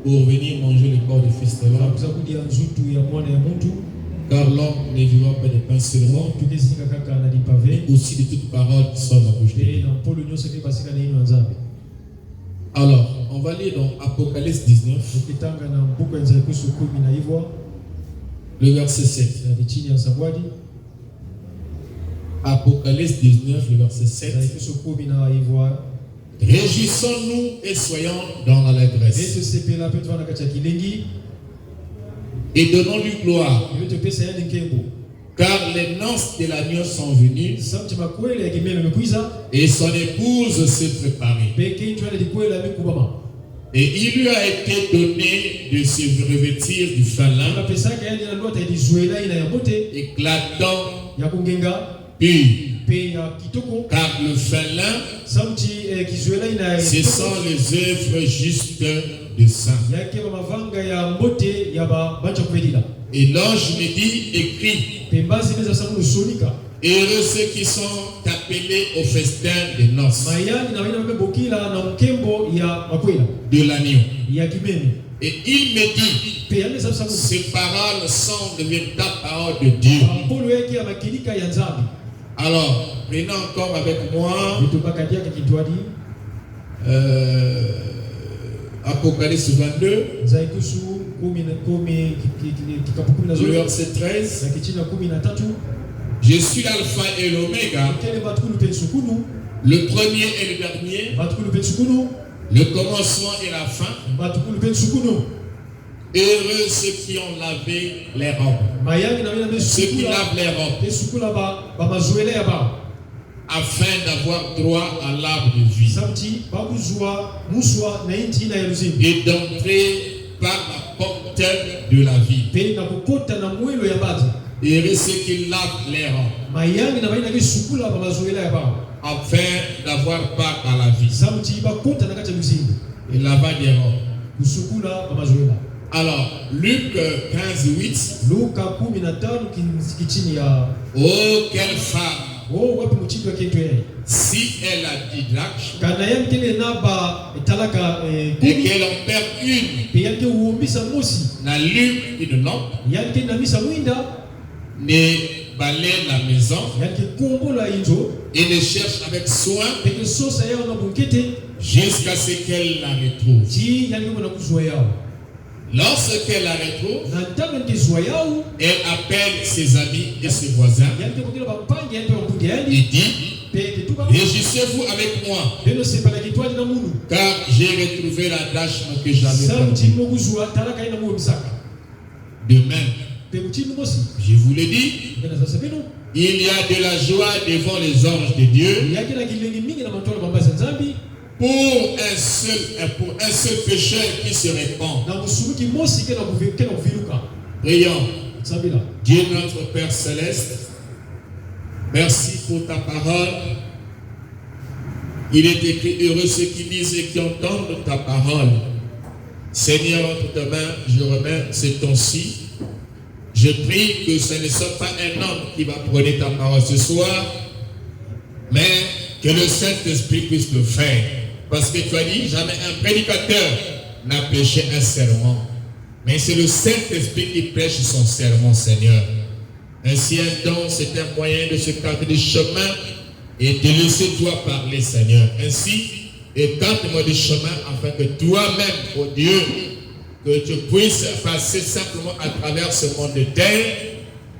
pour venir manger le corps du Fils de l'homme. Car l'homme ne vivra pas de pain seulement, mais aussi de toute parole qui sort de la bouche de Dieu. Alors, on va lire dans Apocalypse 19, le verset 7. Apocalypse 19, le verset 7. Réjouissons-nous et soyons dans l'allégresse. Et donnons-lui gloire. Car les noces de l'agneau sont venues et son épouse s'est préparée. Et il lui a été donné de se revêtir du fin lin, éclatant, pur. Car le fin lin, ce sont les œuvres justes de saints. Et l'ange me dit, écrit, heureux ceux qui sont appelés au festin des noces de l'agneau. Et il me dit, ces paroles sont de véritables paroles de Dieu. Alors, prenez encore avec moi Apocalypse 22, le verset 13. Je suis l'alpha et l'oméga, le premier et le dernier, le commencement et la fin. Heureux ceux qui ont lavé les robes, ceux qui lavent les robes, afin d'avoir droit à l'arbre de vie et d'entrer par la porte de la vie. Heureux ceux qui lavent les robes, afin d'avoir part à la vie. Et lavage des robes. Alors, Luc 15, 8. Oh, quelle femme! Si elle a 10 drachmes et qu'elle en perd une, n'allume une lampe, ne balaye la maison et ne cherche avec soin jusqu'à ce qu'elle la retrouve. Lorsqu'elle la retrouve, elle appelle ses amis et ses voisins et dit, réjouissez-vous avec moi, car j'ai retrouvé la drachme que j'avais perdue. De même, je vous le dis, il y a de la joie devant les anges de Dieu pour un seul pécheur qui se répand. Prions. Dieu notre Père Céleste, merci pour ta parole. Il est écrit, heureux ceux qui lisent et qui entendent ta parole. Seigneur, entre tes mains, je remets ce temps-ci. Je prie que ce ne soit pas un homme qui va prôner ta parole ce soir, mais que le Saint-Esprit puisse le faire. Parce que tu as dit, jamais un prédicateur n'a prêché un sermon. Mais c'est le Saint-Esprit qui prêche son sermon, Seigneur. Ainsi, un don, c'est un moyen de se carter du chemin et de laisser toi parler, Seigneur. Ainsi, écarte-moi du chemin afin que toi-même, oh Dieu, que tu puisses passer simplement à travers ce monde de terre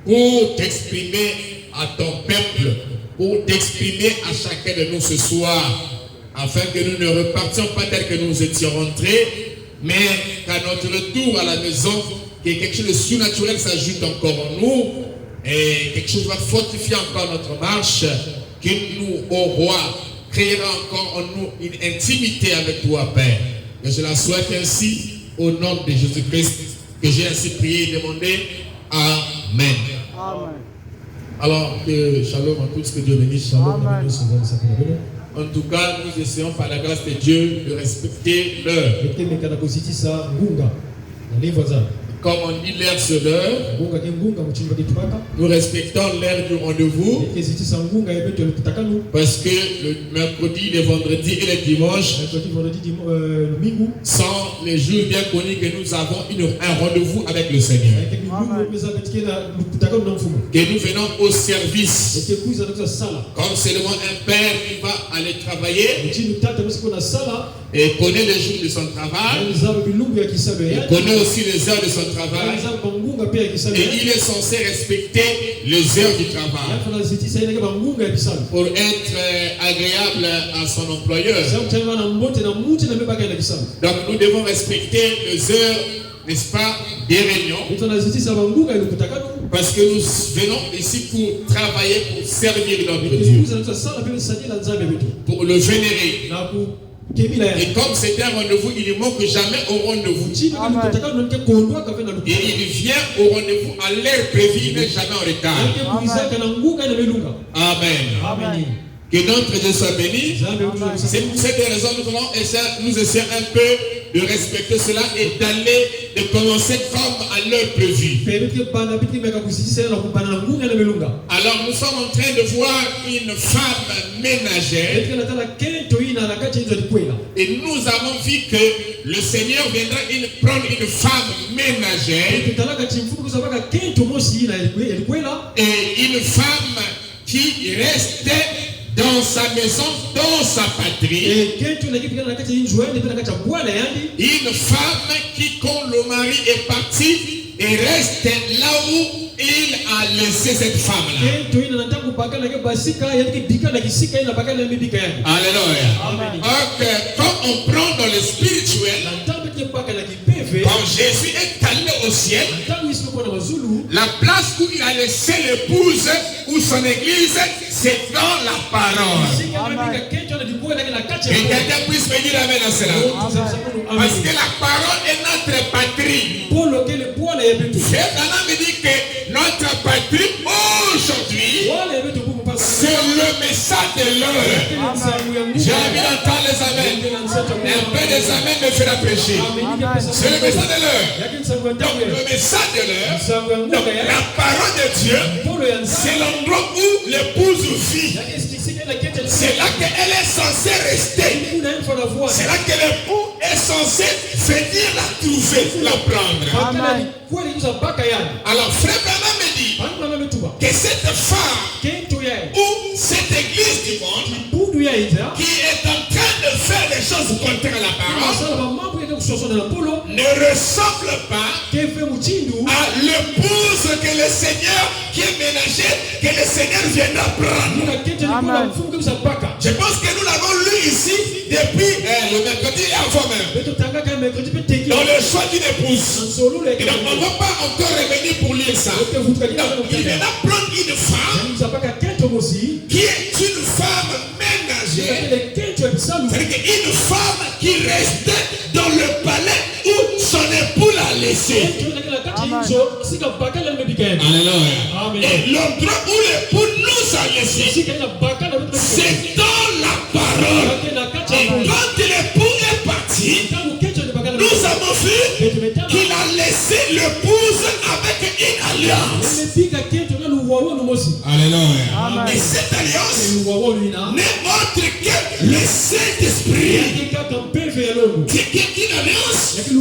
pour t'exprimer à ton peuple, pour t'exprimer à chacun de nous ce soir, afin que nous ne repartions pas tel que nous étions rentrés, mais qu'à notre retour à la maison, que quelque chose de surnaturel s'ajoute encore en nous, et quelque chose va fortifier encore notre marche, que nous, au roi, créera encore en nous une intimité avec toi, Père. Que je la souhaite ainsi, au nom de Jésus-Christ, que j'ai ainsi prié et demandé. Amen. Amen. Alors, shalom à tous, que Dieu bénisse. Shalom. En tout cas, nous essayons par la grâce de Dieu de respecter l'heure. comme on dit l'heure sur l'heure, nous respectons l'heure du rendez-vous parce que le mercredi, le vendredi et le dimanche sont les jours bien connus que nous avons un rendez-vous avec le Seigneur. Que nous venons au service. Comme seulement un père qui va aller travailler et connaît les jours de son travail, il connaît aussi les heures de son travail, et il est censé respecter les heures du travail pour être agréable à son employeur. Donc nous devons respecter les heures, n'est-ce pas, des réunions, parce que nous venons ici pour travailler, pour servir notre Dieu, pour le vénérer. Et comme c'est un rendez-vous, il ne manque jamais au rendez-vous. Et il vient au rendez-vous à l'heure prévue, il n'est jamais en retard. Amen. Que notre Dieu soit béni. C'est pour cette raison que nous essayons un peu de respecter cela et de commencer comme à l'heure prévue. Alors nous sommes en train de voir une femme ménagère. Et nous avons vu que le Seigneur viendra prendre une femme ménagère. Et une femme qui restait dans sa maison, dans sa patrie. Une femme qui, quand le mari est parti, et reste là où il a laissé cette femme-là. Alléluia. Donc, quand on prend dans le spirituel, quand Jésus est allé au ciel, la place où il a laissé l'épouse ou son église, c'est dans la parole. Et quelqu'un puisse me dire amen à cela. Parce que la parole est notre patrie. Jésus me dit que notre patrie aujourd'hui, c'est le message de l'heure. J'ai envie d'entendre les amens. Un peu des amens me fera prêcher. C'est le message de l'heure. Donc le message de l'heure, donc la parole de Dieu, c'est l'endroit où l'épouse vit. C'est là qu'elle est censée rester. C'est là que l'époux est censé venir la trouver, la prendre. Amen. Alors frère Branham me dit que cette femme ou cette église du monde qui est en train de faire des choses contraires à la parole ne ressemble pas à l'épouse que le Seigneur qui est ménagère, que le Seigneur viendra prendre. Amen. Je pense que nous l'avons lu ici depuis le mercredi et avant même. Dans le choix d'une épouse. Et donc on ne va pas encore revenir pour lire ça. Donc il viendra prendre une femme qui est une femme ménagère. C'est-à-dire une femme qui restait dans le palais où son époux l'a laissé. Alléluia. Et l'endroit où l'époux nous a laissé, c'est dans la parole. Et quand l'époux est parti, nous avons vu qu'il a laissé l'épouse avec une alliance. Alléluia. Et cette alliance n'est autre que le Saint-Esprit. C'est une alliance que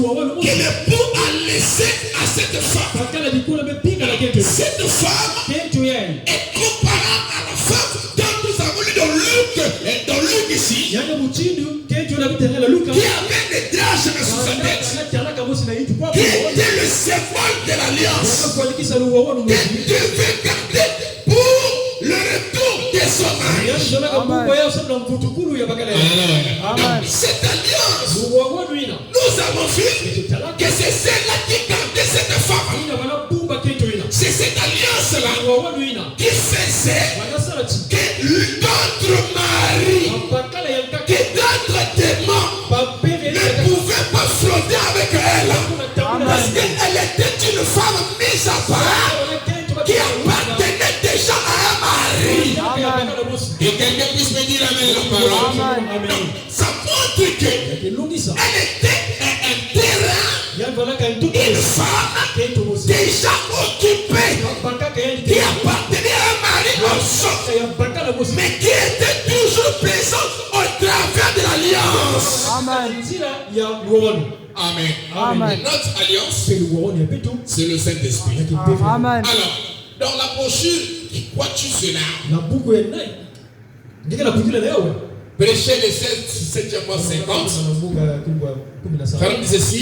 l'époux a laissée à cette femme. Cette femme est comparable à la femme dont nous avons lu dans Luc ici, qui avait des draches sur sa tête, qui était le symbole de l'alliance, qui devait garder pour le retour de son mari. Donc cette alliance, nous avons vu que c'est celle-là qui gardait cette femme. C'est cette alliance-là qui faisait que d'autres maris, que d'autres démons ne pouvaient pas flotter avec elle. Parce qu'elle était une femme mise à part qui appartenait déjà à un mari. Et quelqu'un puisse me dire amen la parole. Donc, ça montre qu'elle était un terrain, une femme mais qui était toujours présent au travers de l'alliance. Amen. Amen. Notre alliance, c'est le Saint-Esprit. Amen. Alors, dans la brochure, vois-tu cela? Prêcher les 7e mois 50. Frère dit ceci.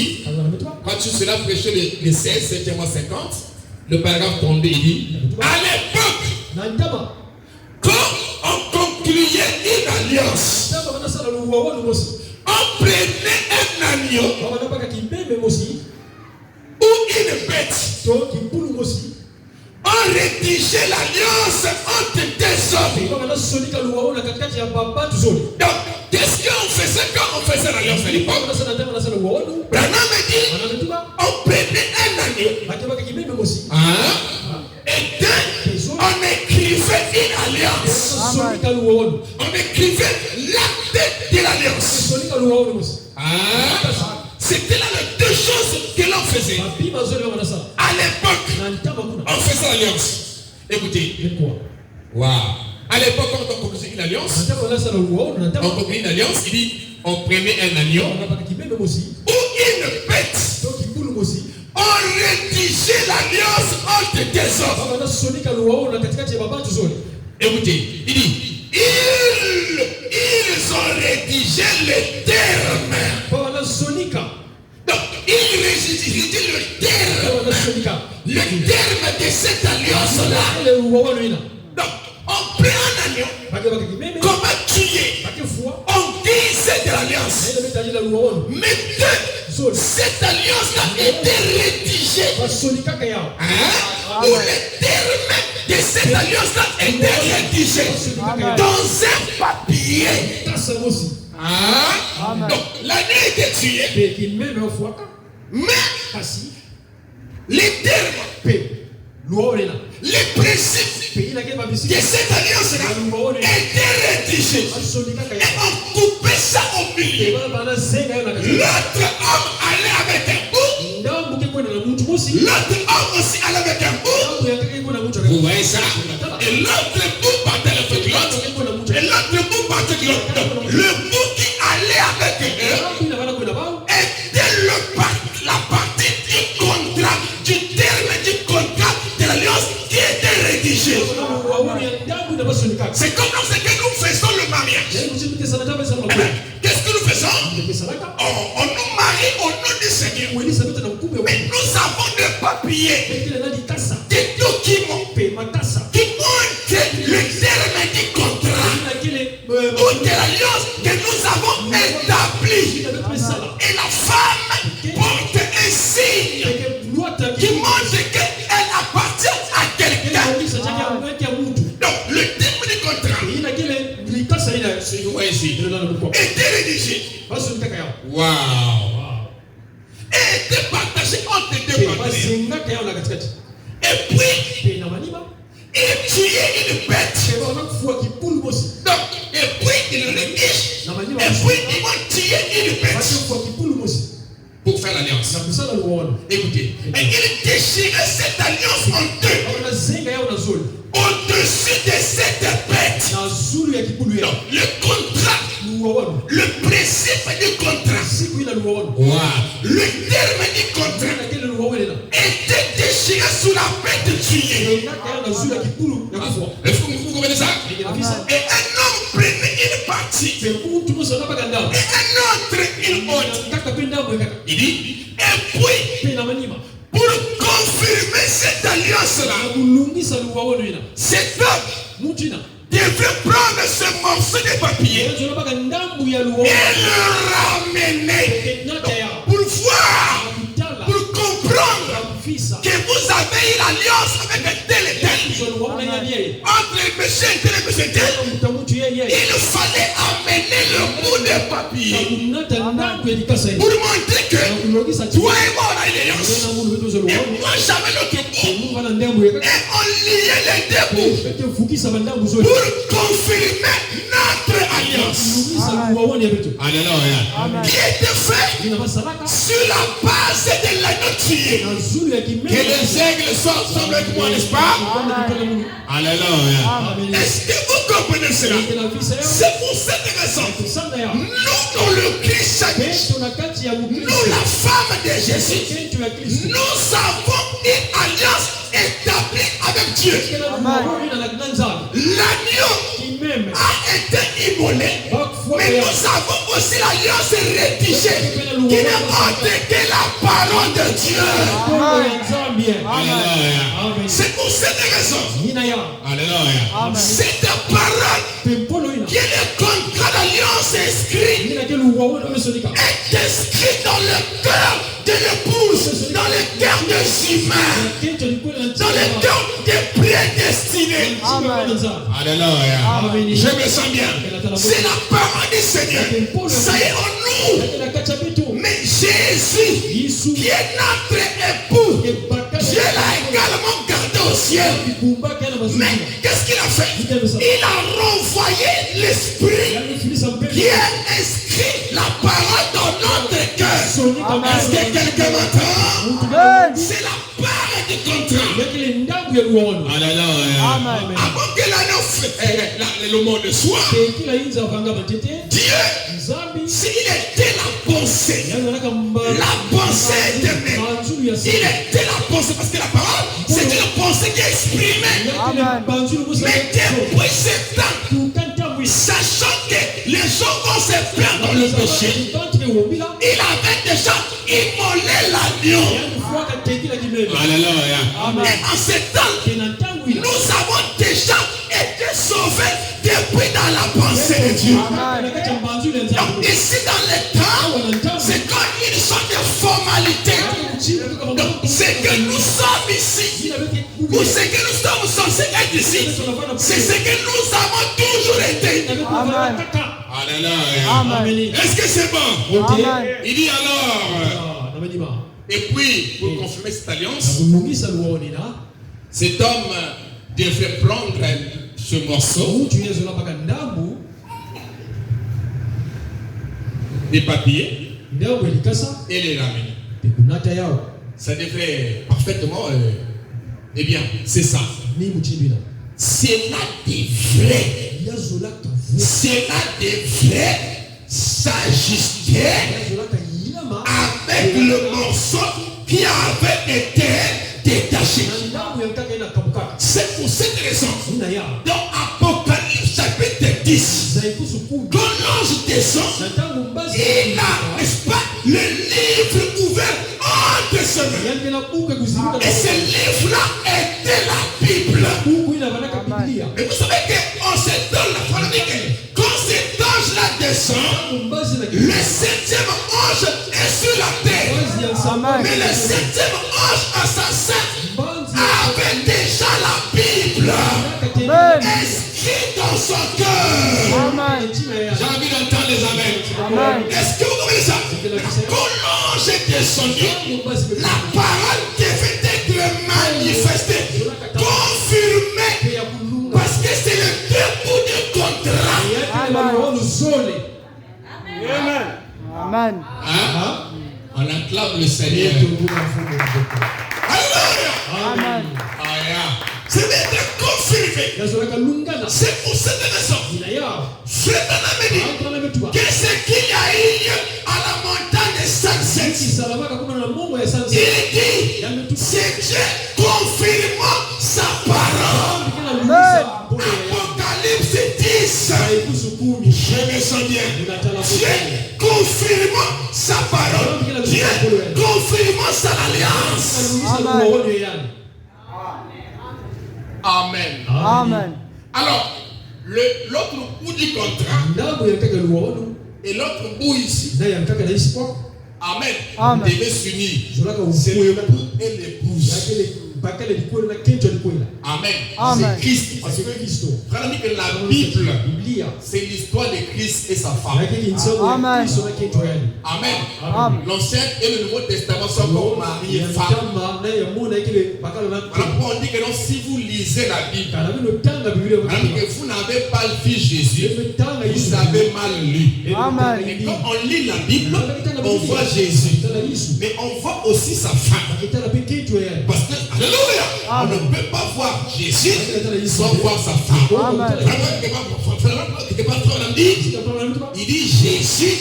Vois-tu cela? Prêcher les 7e mois 50. Le paragraphe 32, il dit, à l'époque, quand on concluait une alliance, on prenait un agneau ou une bête. On rédigeait l'alliance entre deux hommes. Donc, qu'est-ce qu'on faisait quand on faisait l'alliance à l'époque? Branham dit, on prenait un agneau. Et then, on écrivait une alliance. On écrivait l'acte de l'alliance. C'était là les deux choses que l'on faisait. À l'époque, on faisait l'alliance. Écoutez. Wow. À l'époque, quand on concluait une alliance, il dit, on prenait un agneau ou une bête. On rédigeait l'alliance entre deux hommes. Écoutez, il dit, ils ont rédigé les termes. Donc, ils rédigent le terme de cette alliance-là. Donc, on prend un agneau. Comment tuer? On dit de l'alliance. Mais cette alliance-là était rédigée. Où le terme de cette alliance-là était rédigé dans un papier. Donc, l'agneau était tué. Mais les termes, les principes de cette alliance-là étaient rédigés. Et on coupait ça au milieu. L'autre homme allait avec un bout. L'autre homme aussi allait avec un bout. Vous voyez ça? Et l'autre bout partait avec l'autre. Et l'autre bout partait avec l'autre. Le bout qui allait avec eux était la partie du contrat, du terme du contrat de l'alliance qui était rédigé. C'est comme ça que nous faisons le mariage. Qu'est-ce que nous faisons? On nous marie au nom du Seigneur. Mais nous avons des papiers, des documents qui montrent le terme du contrat ou de l'alliance que nous avons établi. Et la femme porte un signe qui montre qu'elle appartient à quelqu'un. Donc, le terme du contrat était rédigé. Wow. Et était partagé entre deux partenaires. Et puis, il tuait une bête. Donc, et puis il rédige. Et puis ils vont tuer une bête pour faire l'alliance. Écoutez, et il déchirait cette alliance en deux. Au-dessus de cette bête. Donc, le contrat, le principe du contrat, le terme du contrat était déchiré sous la bête tuée. Vous comprenez ça? Et un homme prenait une partie et un autre une autre. Il dit, et puis pour confirmer cette alliance-là, cet homme devrait prendre ce morceau de papier et le ramener pour voir, pour comprendre que vous avez eu l'alliance avec tel et tel. Entre le monsieur et tel et monsieur tel, il fallait amener le bout de papier pour montrer que toi et moi on a une alliance. Et moi j'avais l'autre bout. Et on liait les deux bouts pour confirmer notre alliance. Alléluia. Qui était fait sur la base de l'agneau tué. Que les aigles semblent avec moi, n'est-ce pas? Alléluia. Est-ce que vous comprenez cela? C'est pour cette raison. Nous, dans le Christ, nous, la femme de Jésus, nous avons une alliance établie avec Dieu. L'agneau a été immolé, mais nous avons aussi l'alliance rédigée qui ne montre que la parole de Dieu. Alléluia. C'est pour cette raison. Alléluia. Cette parole qui est le contrat d'alliance inscrit est inscrit dans le cœur de l'épouse, dans le cœur des humains, dans le cœur des prédestinés. Alléluia. Je me sens bien. C'est la parole du Seigneur. Ça est en nous. Mais Jésus, qui est notre époux, Dieu l'a également gardé au ciel. Mais qu'est-ce qu'il a fait? Il a renvoyé l'esprit qui est inscrit la parole dans notre cœur. Est-ce que quelqu'un m'entend? C'est la part du contrat. Alléluia. Avant que l'agneau le monde soit, Dieu, s'il était la pensée éternelle, il était la pensée, parce que la parole, c'est une pensée qui est exprimée. Mais depuis ce temps, sachant que les gens vont se perdre dans le péché, il avait déjà immolé l'agneau. Alléluia. Et en ce temps, nous avons déjà été sauvés depuis dans la pensée de Dieu. Donc ici dans le temps, c'est comme une sorte de formalité. Donc c'est que nous sommes ici, ou c'est que nous sommes censés être ici, c'est ce que nous avons toujours été. Alléluia. Est-ce que c'est bon? Il dit alors. Et puis, pour confirmer cette alliance, cet homme devait prendre ce morceau des papiers et les ramener. Ça devrait parfaitement. Eh bien, c'est ça. C'est là des vrais. C'est là des vrais s'ajuster avec le morceau qui avait été détaché. C'est pour cette raison, dans Apocalypse chapitre 10, quand l'ange descend, il a, n'est-ce pas, le livre ouvert entre ses mains. Et ce livre-là était la Bible. Et vous savez qu'on se donne la parole, quand cet ange-là descend, le septième ange est sur la terre. Mais le septième ange assassin avait déjà la Bible inscrite dans son cœur. J'ai envie d'entendre les amens. Est-ce que vous comprenez ça? Quand l'ange est descendu, la parole devait être manifestée, confirmée, parce que c'est le début du contrat. Amen. On acclame le Seigneur. Alléluia. Amen. Ça va être confirmé. C'est pour cette raison. Frère Branham dit que ce qu'il y a eu à la montagne de Sunset, il dit c'est Dieu confirmant sa parole. Apocalypse 10. Je me sens bien. Dieu confirmant sa parole. Dieu confirmant sa alliance. Amen. Amen. Alors, l'autre bout du contrat et l'autre bout ici, Amen, devait s'unir. C'est l'époux et l'épouse. Amen. Amen. C'est Christ. Parce que frère dit que la Bible, c'est l'histoire de Christ et sa femme. Amen. Amen. Amen. L'Ancien et le Nouveau Testament sont comme mari et femme. Voilà pourquoi on dit que non, si vous lisez la Bible, que vous n'avez pas vu Jésus, vous avez mal lu. Amen. Et quand on lit la Bible, on voit Jésus. Mais on voit aussi sa femme. Parce que, alléluia, on ne peut pas voir Jésus sans voir sa femme. Amen. Il dit Jésus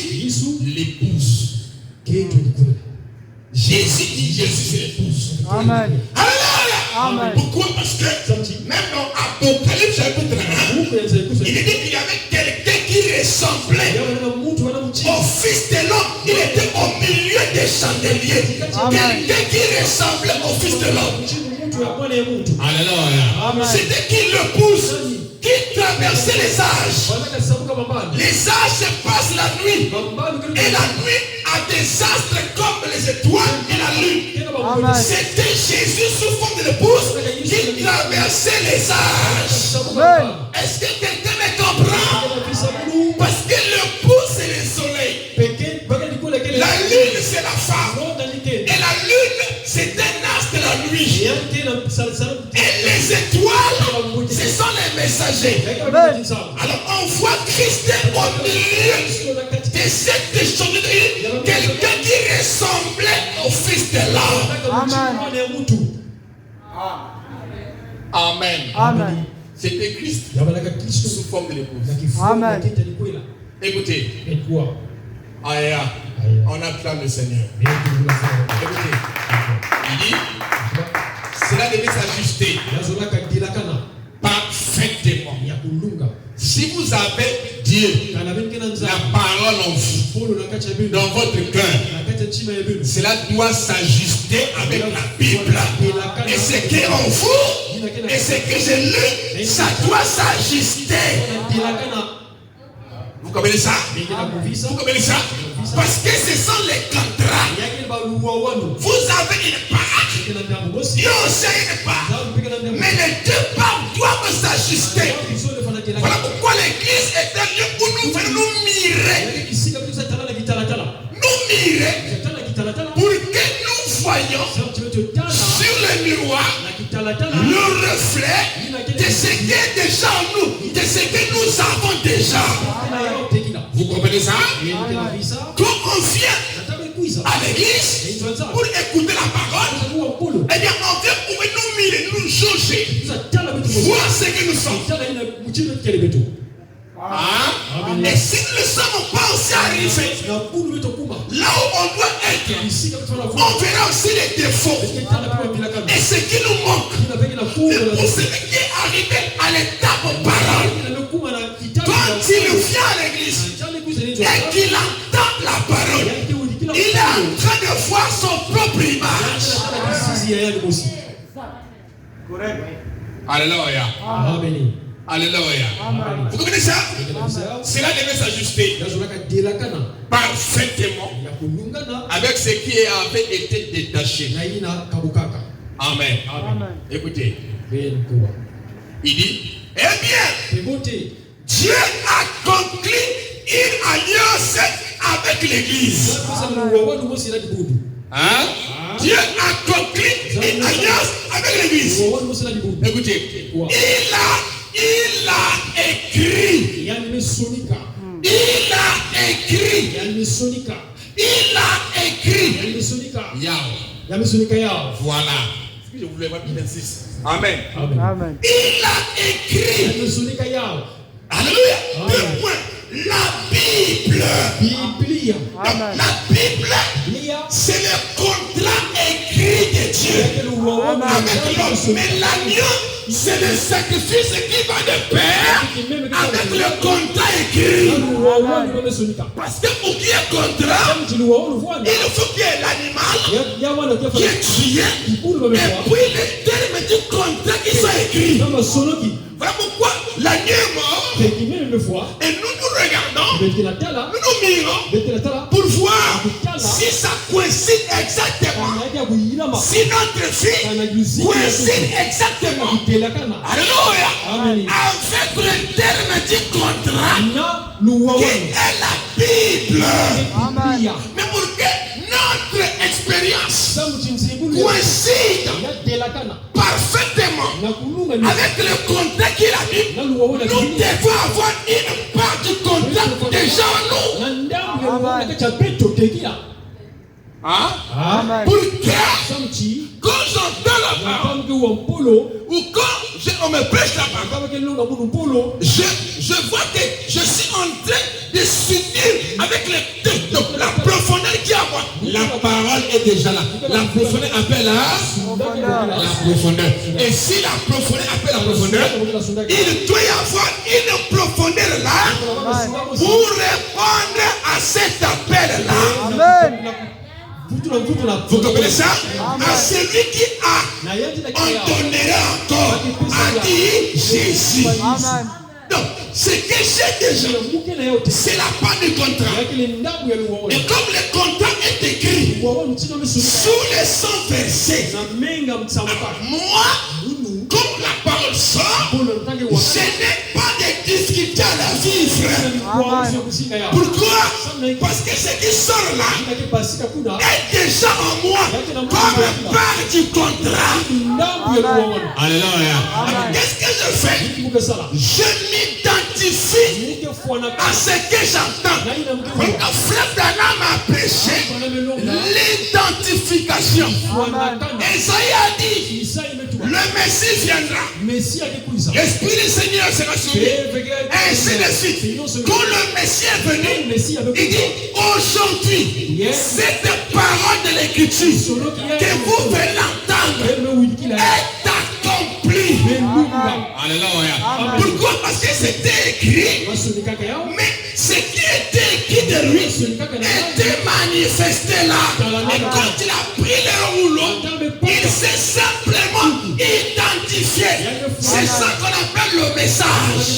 l'épouse. Jésus dit Jésus c'est l'épouse. Amen. Alléluia. Amen. Pourquoi? Parce que même dans Apocalypse chapitre 1, il dit qu'il y avait quelqu'un qui ressemblait au Fils de l'homme. Il était au milieu des chandeliers. Quelqu'un qui ressemblait au Fils de l'homme. Alléluia. C'était qui l'épouse qui traversait les âges. Les âges se passent la nuit. Et la nuit a des astres comme les étoiles et la lune. Amen. C'était Jésus sous forme de l'épouse qui traversait les âges. Amen. Est-ce que quelqu'un me comprend? Parce que l'épouse c'est le soleil. La lune c'est la femme. Et la lune c'est un astre de la nuit. Et les étoiles ce sont les messagers. Amen. Alors on voit Christ au milieu de cette chandelier. Quelqu'un qui ressemblait au Fils de l'homme. Amen. Amen. Amen. C'était Christ sous forme de l'épouse. Amen. Écoutez, Aya, on acclame le Seigneur. Écoutez, il dit, cela devait s'ajuster parfaitement. Si vous avez Dieu, la parole en vous, dans votre cœur, cela doit s'ajuster avec la Bible. Et ce qui est en vous, et ce que j'ai lu, ça doit s'ajuster. Vous comprenez ça? Vous comprenez ça? Parce que ce sont les contrats. Vous avez une part, il y a aussi une part. Mais les deux parts doivent s'ajuster. Voilà pourquoi l'église est un lieu où nous venons nous mirer. Nous mirer pour que nous voyons sur le miroir le reflet de ce qui est déjà en nous, de ce que nous avons déjà. Vous comprenez ça? Quand on vient à l'église pour écouter la parole, eh bien on vient pour nous mirer, nous juger, voir ce que nous sommes. Et si nous ne sommes pas aussi arrivés là où on doit être, on verra aussi les défauts et ce qui nous manque. Et pour celui qui est arrivé à l'étape parole, quand il vient à l'église et qu'il entend la parole, il est en train de voir son propre image. Alléluia. Alléluia. Vous comprenez ça? Cela devait s'ajuster parfaitement avec ce qui avait été détaché. Amen. Écoutez, il dit, eh bien, Dieu a conclu une alliance avec l'église. Dieu a conclu une alliance avec l'église. Écoutez, il a écrit. Il a écrit. Voilà. Je voulais voir qu'il insiste. Amen. Amen. Il a écrit. Alléluia. Deux points. La Bible. Amen. La Bible, c'est le contrat écrit de Dieu avec l'homme. Mais l'agneau, c'est le sacrifice qui va de pair avec le contrat écrit. Parce que pour qu'il y ait un contrat, il faut qu'il y ait l'animal qui est tué et puis les termes du contrat qui sont écrits. Voilà pourquoi l'agneau est mort et nous nous regardons, nous nous mirons pour voir Si ça coïncide exactement, si notre vie coïncide exactement, alléluia, avec le terme du contrat qui est la Bible. Amen. Mais pour que notre expérience coïncide parfaitement avec le contrat qu'il a mis, nous devons avoir une part du contrat déjà en nous. Hein? Amen. Pour que quand j'entends la parole ou quand on me prêche la parole, je vois que je suis en train de s'unir avec la profondeur qui est à moi. La parole est déjà là. La profondeur appelle la profondeur. Et si la profondeur appelle la profondeur, il doit y avoir une profondeur là pour répondre à cet appel là. Amen. Vous comprenez ça? À celui qui a, on donnera encore à qui Jésus. Amen. Donc, ce que j'ai déjà, c'est la part du contrat. Et comme le contrat est écrit sous les 100 versets, moi, comme la parole sort, je n'ai pas de difficulté à la vivre. Pourquoi? Parce que ce qui sort là est déjà en moi comme part du contrat. Alléluia. Qu'est-ce que je fais? Je m'identifie à ce que j'entends. Quand Frère Branham m'a prêché l'identification. Esaïe a dit, le Messie viendra. L'Esprit du Seigneur sera sur lui. Ainsi de suite. Quand le Messie est venu, il dit, aujourd'hui, cette parole de l'Écriture que vous venez d'entendre est accomplie. Alléluia. Pourquoi? Parce que c'était écrit, mais ce qui était écrit de lui était manifesté là. Et quand il a pris le rouleau, il s'est simplement identifié. C'est ça qu'on appelle le message.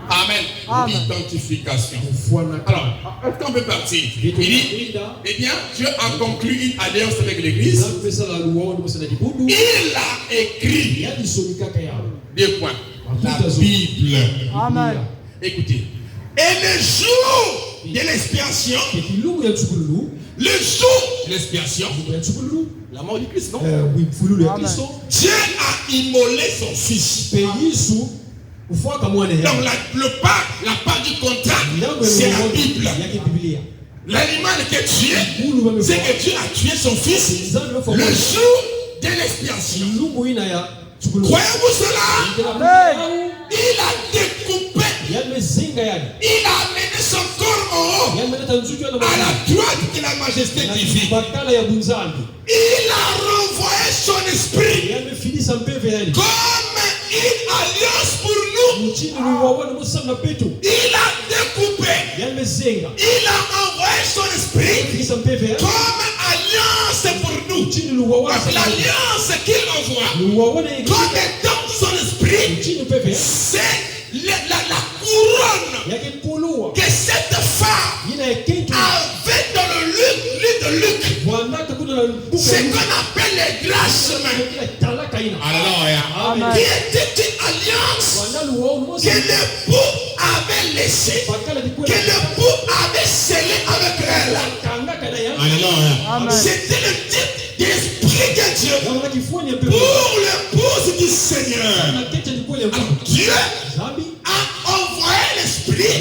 Amen. L'identification. Alors, est-ce qu'on peut partir? Il dit, eh bien, Dieu a conclu une alliance avec l'Église. Il a écrit 2 points. La Bible. Amen. Écoutez. Et le jour de l'expiation, le jour de l'expiation, la mort du Christ, non? Dieu a immolé son fils. Donc la part du contrat, c'est la Bible. L'animal que tu es, c'est que Dieu a tué son fils le jour de l'expiation. Croyez-vous cela? Amen. Il a découpé, il a amené son corps en haut, à la droite de la majesté divine. Il a renvoyé son esprit comme une alliance pour nous. Il a découpé, il a envoyé son esprit comme alliance pour nous. Parce que l'alliance qu'il envoie comme étant son esprit, c'est la couronne que cette femme avait dans le lit de Luc. C'est qu'on appelle les grâces. Alléluia. Qui était une alliance que l'époux avait laissée, que l'époux avait scellée avec elle. Alléluia. C'était le type d'esprit de Dieu pour l'épouse du Seigneur. Alors Dieu a envoyé l'esprit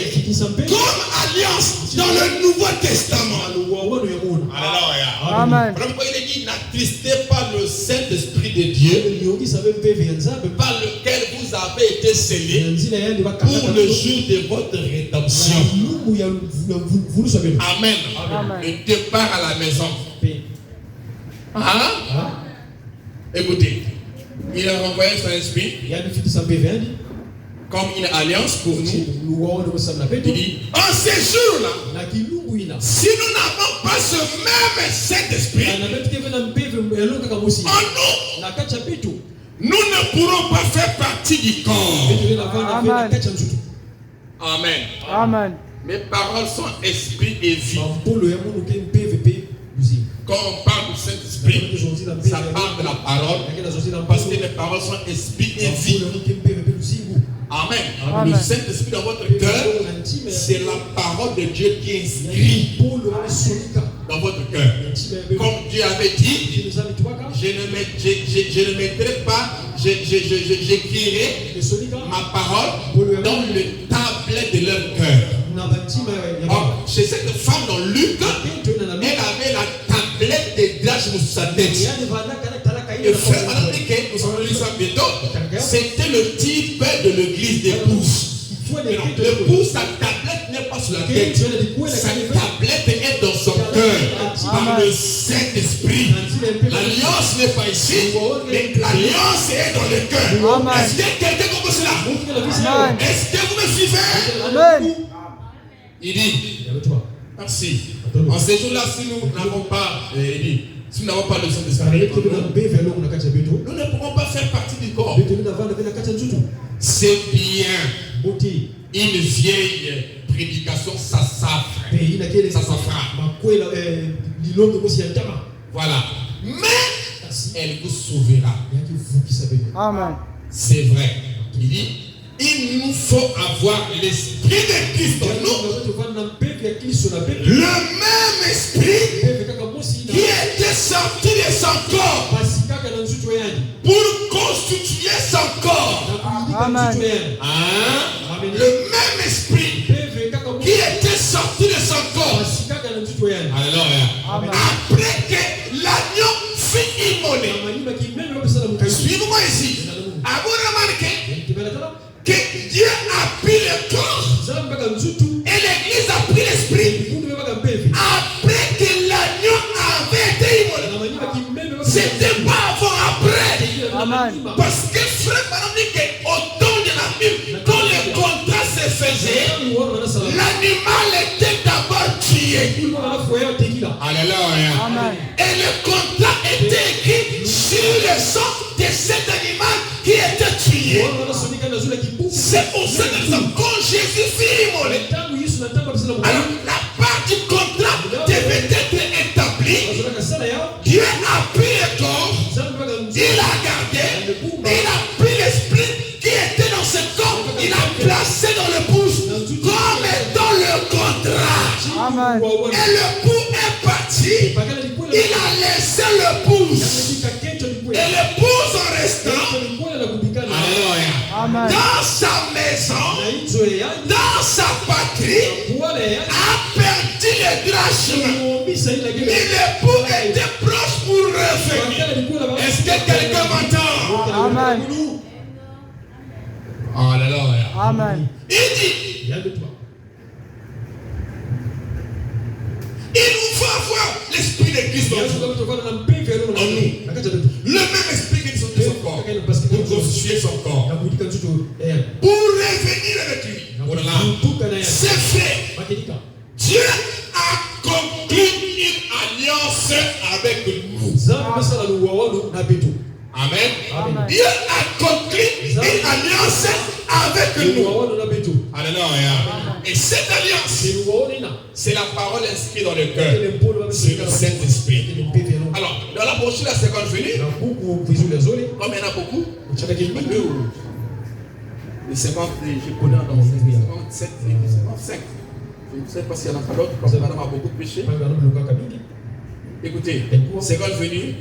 comme alliance dans le Nouveau Testament. Alléluia. Amen. Pourquoi il est dit, n'attristez pas le Saint-Esprit de Dieu par lequel vous avez été scellés pour le jour de votre rédemption. Amen. Le départ à la maison. Écoutez, il a renvoyé son esprit comme une alliance pour nous. Il dit, en ces jours-là, si nous n'avons pas ce même Saint-Esprit en nous, nous ne pourrons pas faire partie du corps. Amen. Amen. Amen. Mes paroles sont esprit et vie. Quand on parle du Saint-Esprit, ça parle de la parole. Parce que les paroles sont esprit et vie. Amen. Amen. Le Saint-Esprit dans votre cœur, c'est la parole de Dieu qui est inscrite dans votre cœur. Comme Dieu avait dit, je ne mettrai pas, j'écrirai ma parole dans le tablette de leur cœur. Or, chez cette femme dans Luc, elle avait la tablette des draches sur sa tête. Et frère, madame dit que nous allons lire ça bientôt. C'était le type de l'église d'épouse. L'épouse, sa tablette n'est pas sur la tête. Sa tablette est dans son cœur. Par le Saint-Esprit. L'alliance n'est pas ici, mais l'alliance est dans le cœur. Est-ce que quelqu'un comprend cela? Est-ce que vous me suivez? Amen. Il dit, merci. En ces jours-là, si nous n'avons pas, si nous n'avons pas le Saint-Esprit, nous ne pourrons pas faire partie du corps. C'est bien. Une vieille prédication, ça s'affre. Voilà. Mais elle vous sauvera. Amen. C'est vrai. Il dit, il nous faut avoir l'esprit de Christ en nous. Le même esprit qui était sorti de son corps pour constituer son corps. Amen. Le même esprit qui était sorti de son corps. Alléluia. Après que l'agneau fut immolé. Suivez-moi ici. À vous remarquez que Dieu a pris le corps et l'église a pris l'esprit. Après que l'agneau avait été immolé. C'était pas avant, après. Amen. Parce que frère, madame dit qu'au temps de la Bible, quand le contrat se faisait, l'animal était d'abord tué. Alléluia. Amen. Et le contrat était écrit sur le sang de cet animal qui était tué. C'est pour ça que quand Jésus fut immolé, alors la part du contrat devait être établie. Dieu a pris le corps, il a gardé, il a pris l'esprit qui était dans ce corps, il a placé dans le pouce comme étant le contrat. Amen. Et le pouce est parti, il a laissé le pouce. Et le pouce en restant, Amen. dans sa maison, dans sa patrie, a perdu les drachmes. Mais l'époux était proche pour revenir. Est-ce que quelqu'un m'entend? Amen. Alléluia. Amen. Il dit, il nous faut avoir l'esprit de Christ en nous. Le même esprit qui est sorti de son corps. Pour constituer son corps. Pour revenir avec lui. Voilà. C'est fait. Dieu a conclu une alliance avec nous. Amen. Dieu a conclu une alliance avec nous. Alléluia. Et cette alliance, c'est la parole inscrite dans le cœur. C'est le Saint-Esprit. Alors, dans la brochure, la seconde venue, comme il y en a beaucoup, les 50, je connais dans 57, 55. Je ne sais pas s'il y en a pas d'autres, parce que madame a beaucoup prêché. Écoutez, seconde venue,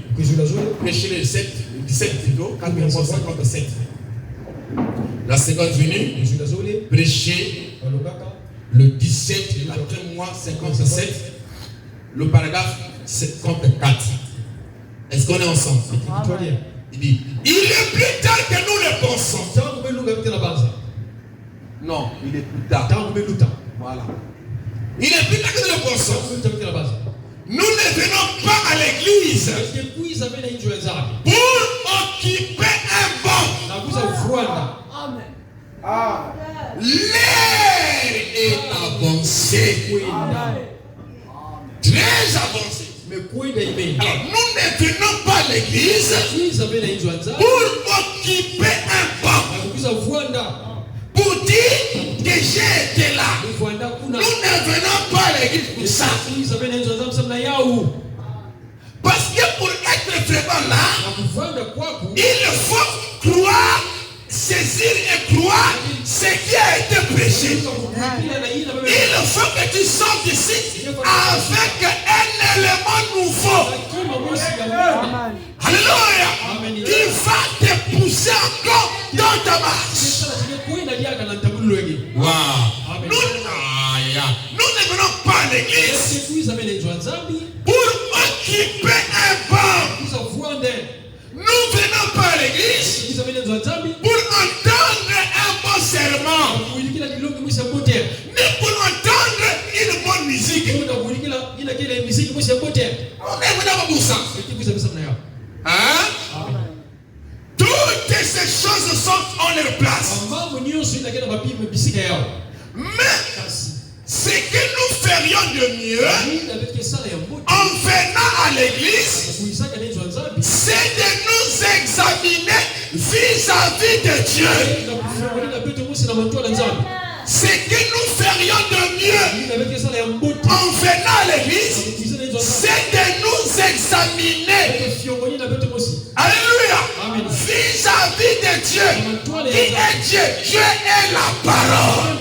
prêcher le 17 plutôt, 457. La seconde venue, prêcher le 17, après moi 57, le paragraphe 54. Est-ce qu'on est ensemble? Il dit, il est plus tard que nous le pensons. Non, il est plus tard. Voilà. Il est plus tard que nous le pensons. Nous ne venons pas à l'église pour occuper un banc. L'air est avancé. Très avancé. Alors, nous ne venons pas à l'église pour occuper un banc. Pour dire, que j'ai été là. Nous ne venons pas à l'église pour ça. Parce que pour être vraiment là, il faut croire, saisir et croire ce qui a été prêché. Il faut que tu sortes d'ici avec un élément nouveau. Alléluia. Qui va te pousser encore dans ta marche. Wow. Nous ne venons pas à l'église pour occuper un banc. Nous venons pas à l'église pour entendre un bon serment, ni pour entendre une bonne musique. Nous ne venons pas pour ça. Hein? Toutes ces choses sont en leur place. Mais ce que nous ferions de mieux en venant à l'église, c'est de nous examiner vis-à-vis de Dieu. Ce que nous ferions de mieux en venant à l'église, c'est de nous examiner. Alléluia. Vis-à-vis de Dieu. Qui est Dieu? Dieu est la parole.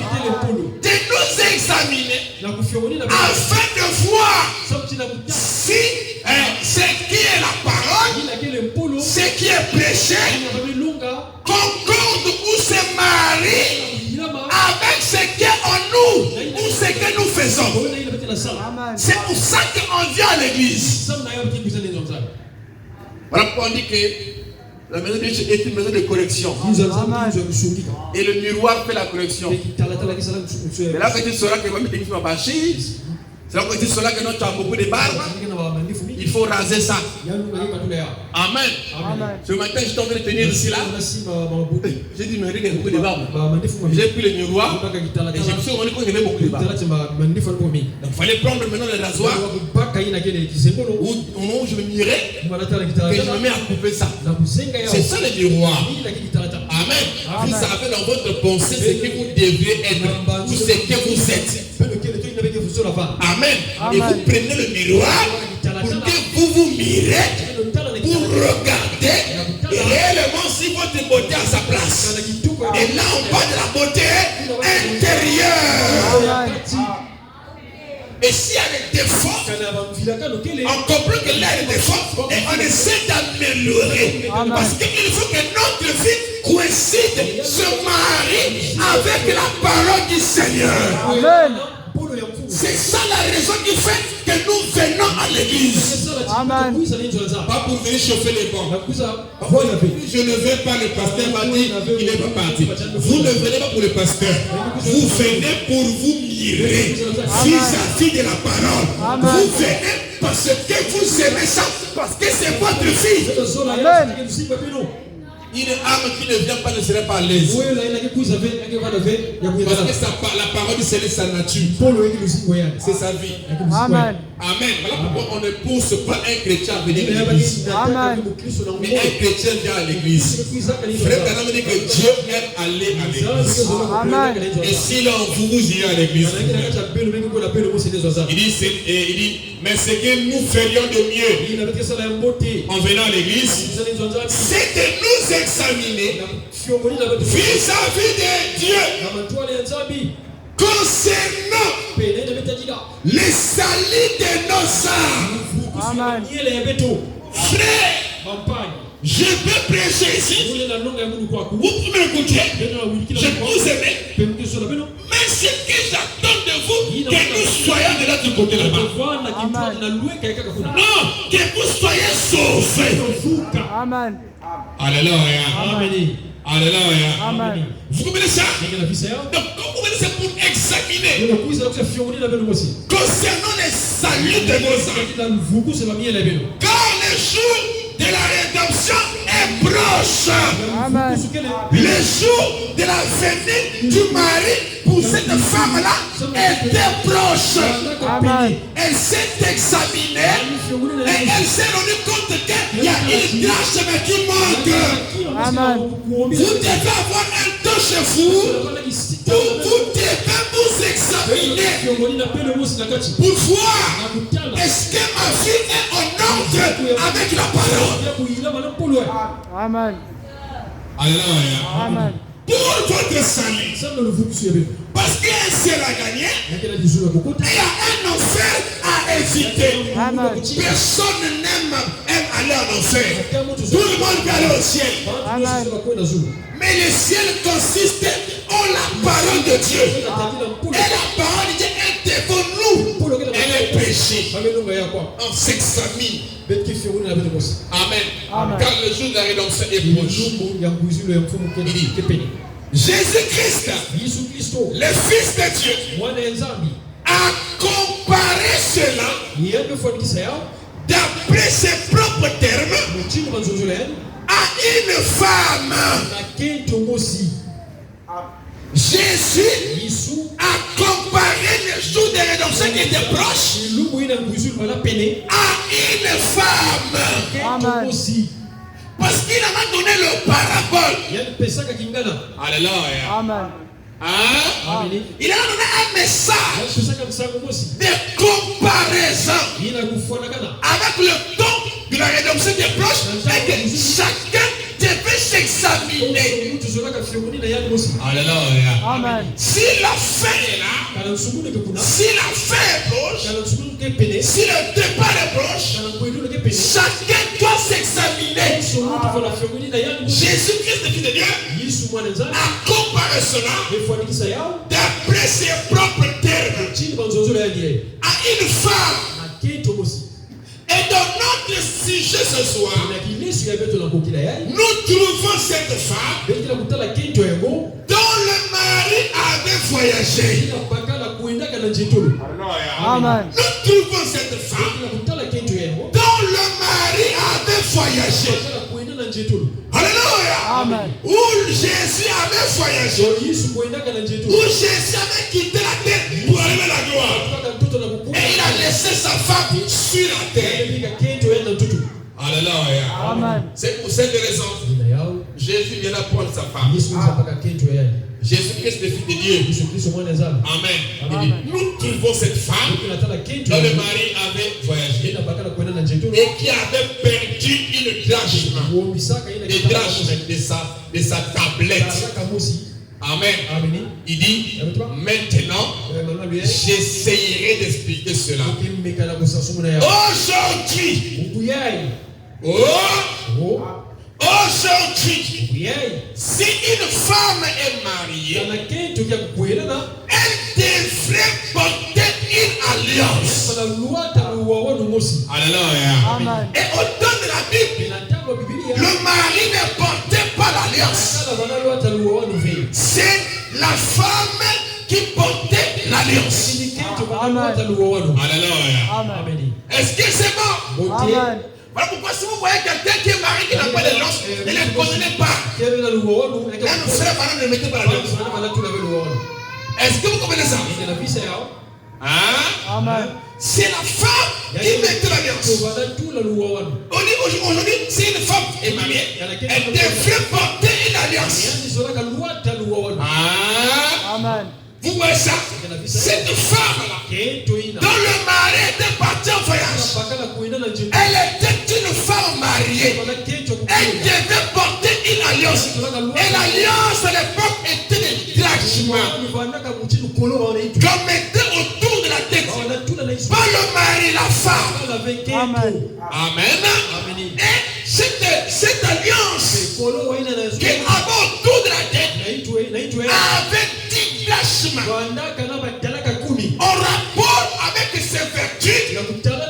De nous examiner afin de voir si ce qui est la parole, ce qui est prêché, concorde ou se marie avec ce qui est en nous ou ce que nous faisons. C'est pour ça qu'on vient à l'église. Voilà pourquoi on dit que la maison de Dieu est une maison de correction. Et le miroir fait la correction. Mais là, quand tu sauras que ma bâcher, c'est là que tu sauras que tu as beaucoup de barbe, il faut raser ça. Amen. Ce matin, je suis en train de tenir ici là. J'ai dit, mais il y a beaucoup de barbe. J'ai pris le miroir et je me suis rendu compte qu'il y avait beaucoup de barbe. Donc il fallait prendre maintenant le rasoir. Au moment où je me mirais, que je me mets à couper ça. C'est ça le miroir. Amen. Vous savez dans votre pensée ce que vous devriez être ou ce que vous êtes. Amen. Et vous prenez le miroir pour que vous vous mirez, pour regarder réellement si votre beauté a sa place. Et là on parle de la beauté intérieure. Et s'il y a des défauts, on comprend que là il y a des défauts et on essaie d'améliorer. Parce qu'il faut que notre vie coïncide, se marie avec la parole du Seigneur. Amen. C'est ça la raison qui fait que nous venons à l'église. Amen. Pas pour venir chauffer les bancs. Je ne vais pas, le pasteur m'a dit qu'il n'est pas parti. Vous ne venez pas pour le pasteur. Vous venez pour vous mirer vis-à-vis de la parole. Vous venez parce que vous aimez ça, parce que c'est votre fille. Amen. Une âme qui ne vient pas ne serait pas à l'aise. Parce que la parole du Seigneur, c'est sa nature. C'est sa vie. Amen. Amen. Voilà pourquoi on ne pousse pas un chrétien à venir à l'église. Amen. Mais un chrétien vient à l'église. Frère Canam dit que Dieu aime aller à l'église. Amen. Et s'il est en vous, vous irez à l'église. Il dit, mais ce que nous ferions de mieux en venant à l'église, c'est de nous examiner vis-à-vis de Dieu concernant les salis de nos âmes. Amen. Frère, je peux prêcher ici. Vous pouvez m'écouter. Je peux vous aimer. Mais ce que j'attends de vous, que nous soyons de l'autre côté là-bas. Non, que vous soyez sauvés. Amen. Alléluia. Alléluia. Amen. Vous comprenez ça? Donc, quand vous venez, c'est pour examiner concernant les saluts de vos âmes. Car le jour de la rédemption est proche. Amen. Le jour de la venue du mari pour cette femme-là était proche. Amen. Elle s'est examinée et elle s'est rendue compte qu'il y a une tâche qui manque. Amen. Vous devez avoir un touche vous devez vous examiner pour voir est-ce que ma vie est en ordre avec la parole. Amen. Alléluia. Amen. Pour votre salut. Parce qu'il y a un ciel à gagner et il y a un enfer à éviter. Amen. Personne aime aller en enfer. Tout le monde veut aller au ciel. Amen. Mais le ciel consiste en la parole de Dieu. Et la parole de Dieu est devant nous. Elle est péché. On s'examine. Amen. Amen. Car le jour de la rédemption est proche. Il dit, Jésus-Christ, le Fils de Dieu, a comparé cela d'après ses propres termes à une femme. Jésus a comparé le jour de rédemption qui était proche à une femme. Amen. Parce qu'il a donné le parabole. Alléluia. Amen. Hein? Il a donné un message de comparaison avec le temps de la rédemption des proches et que chacun devait s'examiner. Alléluia. Amen. Si la fin est là, si la fin est proche, si le départ est proche, chacun doit s'examiner. Jésus-Christ, le Fils de Dieu, a comparé cela d'après ses propres termes à une femme. Et dans notre sujet ce soir, nous trouvons cette femme dont le mari avait voyagé. Amen. Nous trouvons cette femme dont le mari avait voyagé. Alléluia. Amen. Où Jésus avait voyagé. Où Jésus avait quitté la terre pour arriver à la gloire. Et il a laissé sa femme sur la terre. Alléluia. Amen. C'est pour cette raison Jésus vient prendre sa femme. Jésus-Christ, le Fils de Dieu. Amen. Amen. Nous trouvons cette femme dont le mari avait voyagé et qui avait perdu une drachme de sa tablette. Amen. Il dit, maintenant, j'essayerai d'expliquer cela. Aujourd'hui, si une femme est mariée, elle devrait porter une alliance. Alléluia. Amen. Et au temps de la Bible, le mari ne portait pas l'alliance. C'est la femme qui portait l'alliance. Amen. Alléluia. Amen. Est-ce que c'est bon? Amen. Voilà pourquoi si vous voyez quelqu'un qui est marié qui n'a pas d'alliance, ne le condamnez pas. Là, nous frères, ne le mettez pas l'alliance. Est-ce que vous comprenez ça? Hein? Amen. C'est la femme qui mettait l'alliance. Aujourd'hui, si une femme est mariée, elle devrait porter une alliance. Ah. Amen. Vous voyez ça? Cette femme-là, dont le mari était parti en voyage, elle était une femme mariée. Elle devait porter une alliance. Et l'alliance à l'époque était des drachmas qu'on mettait autour de la tête. Pas le mari, la femme. Amen. Amen. Et cette alliance qui avait autour de la tête avait 10 drachmas en rapport avec ses vertus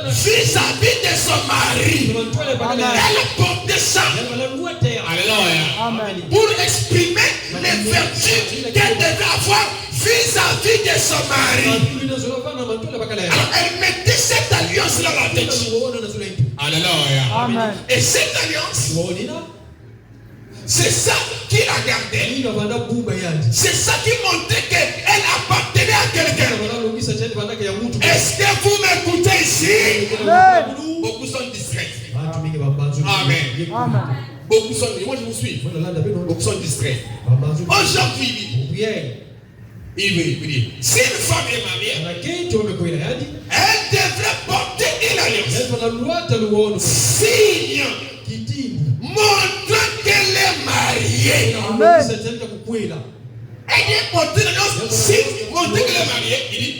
vis-à-vis de son mari. Elle portait ça. Alléluia. Amen. Pour exprimer les vertus qu'elle devait avoir vis-à-vis de son mari. Alors elle mettait cette alliance dans la tête. Alléluia. Amen. Et cette alliance, c'est ça qui la gardait. C'est ça qui montrait qu'elle appartenait à quelqu'un. Est-ce que vous m'écoutez ici? Amen. Beaucoup sont discrets. Amen. Amen. Beaucoup sont, moi je vous suis, beaucoup sont distraits. Aujourd'hui, il veut dire, si une femme est mariée, elle devrait porter une alliance. Signe montrant qu'elle est mariée. Elle est portée une alliance. Signe montrant qu'elle est mariée. Il dit,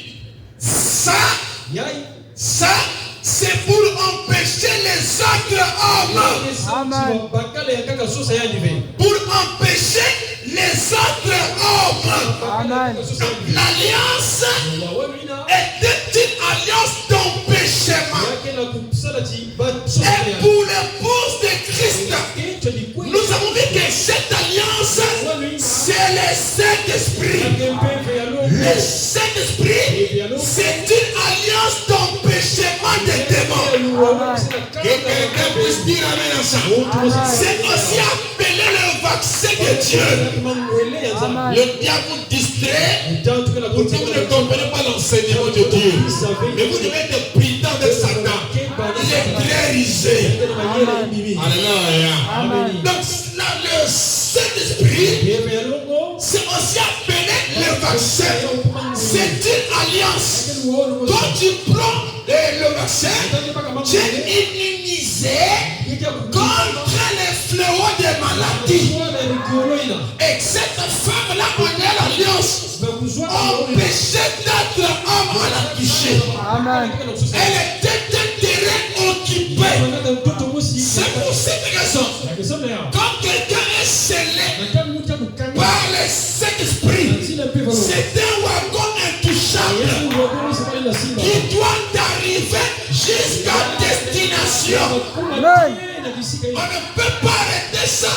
ça, c'est pour empêcher les autres hommes. Amen. Pour empêcher les autres hommes. Amen. L'alliance était une alliance d'empêchement. Et pour l'épouse de Christ, nous avons vu que cette alliance, c'est le Saint-Esprit. Le Saint-Esprit, c'est une alliance d'empêchement des démons. Que quelqu'un puisse dire amen à ça. C'est aussi appelé le vaccin de Dieu. Le diable vous distrait. Pourtant vous ne comprenez pas l'enseignement de Dieu. Mais vous devez être brillant avec Satan. Il est très risé. Alléluia. Donc le Saint-Esprit, c'est aussi appelé le vaccin. C'est une alliance. Quand tu prends le vaccin, tu es immunisé contre les fléaux des maladies. Et cette femme-là, on a l'alliance. Empêcher d'autres hommes à la toucher. Amen. Elle était un terrain occupé. C'est pour cette raison. Quand quelqu'un est scellé par le Saint-Esprit, c'est un wagon intouchable qui doit arriver jusqu'à destination. Amen. On ne peut pas arrêter ça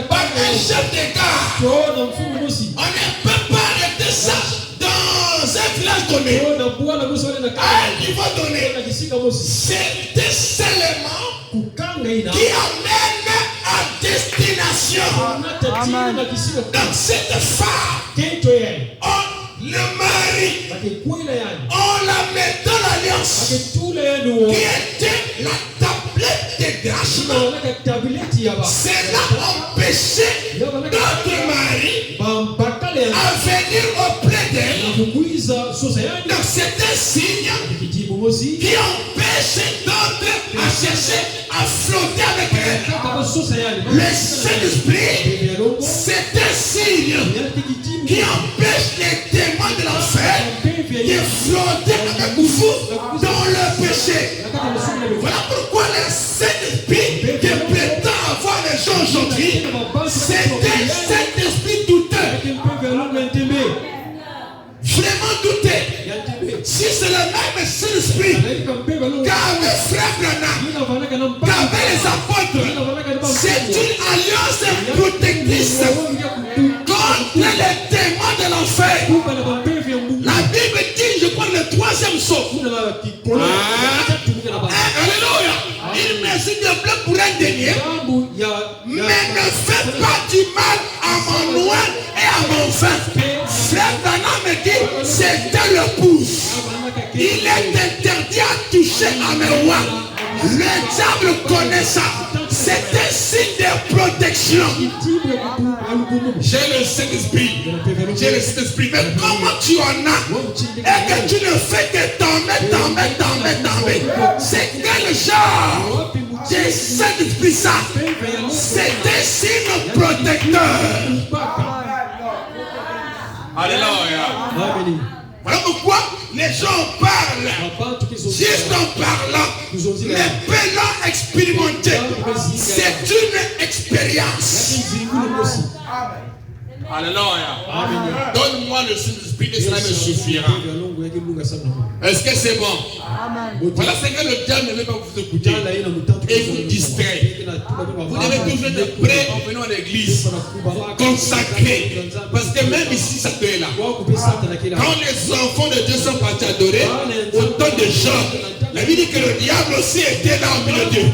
par un chef de gare. On ne peut pas arrêter ça dans un village donné. À un niveau donné. C'est des éléments qui amènent à destination. Amen. Donc cette femme, on le marie, on la met dans l'alliance qui était la tablette de grâce. Cela empêchait notre mari à venir auprès d'elle. Donc c'est un signe qui empêche d'autres à chercher à flotter avec elle. Le Saint-Esprit, c'est un signe qui empêche les démons de l'enfer de flotter avec vous dans le péché. Voilà pourquoi le Saint-Esprit qui prétend avoir les gens aujourd'hui, c'est un Saint-Esprit douteux. Vraiment douté. Si c'est le même Saint-Esprit qu'avait frère Branham, qu'avait les apôtres, c'est une alliance protectrice contre les démons de l'enfer. La Bible dit, je crois, le 3e psaume. Alléluia. Il me dit de bleu pour un denier, mais ne fais pas du mal à mon noix et à mon vin. Frère Branham me dit, c'était le pouce. Il est interdit à toucher à mes rois. Le diable connaît ça. C'est un signe de protection. J'ai le Saint-Esprit. J'ai le Saint-Esprit. Mais comment tu en as et que tu ne fais que tomber. C'est quel genre de Saint-Esprit ça? C'est un signe protecteur. Alléluia. Voilà pourquoi les gens parlent. Juste en parlant, les pèlerins expérimentés, c'est une expérience. Alléluia. Donne-moi le Saint-Esprit et cela me suffira. Est-ce que c'est bon? Voilà ce que le diable ne veut pas vous écouter et vous distraire. Vous devez toujours être prêt en venant à l'église, consacré. Parce que même ici, ça peut être là. Quand les enfants de Dieu sont partis adorer, au temps de Jean, la Bible dit que le diable aussi était là au milieu d'eux.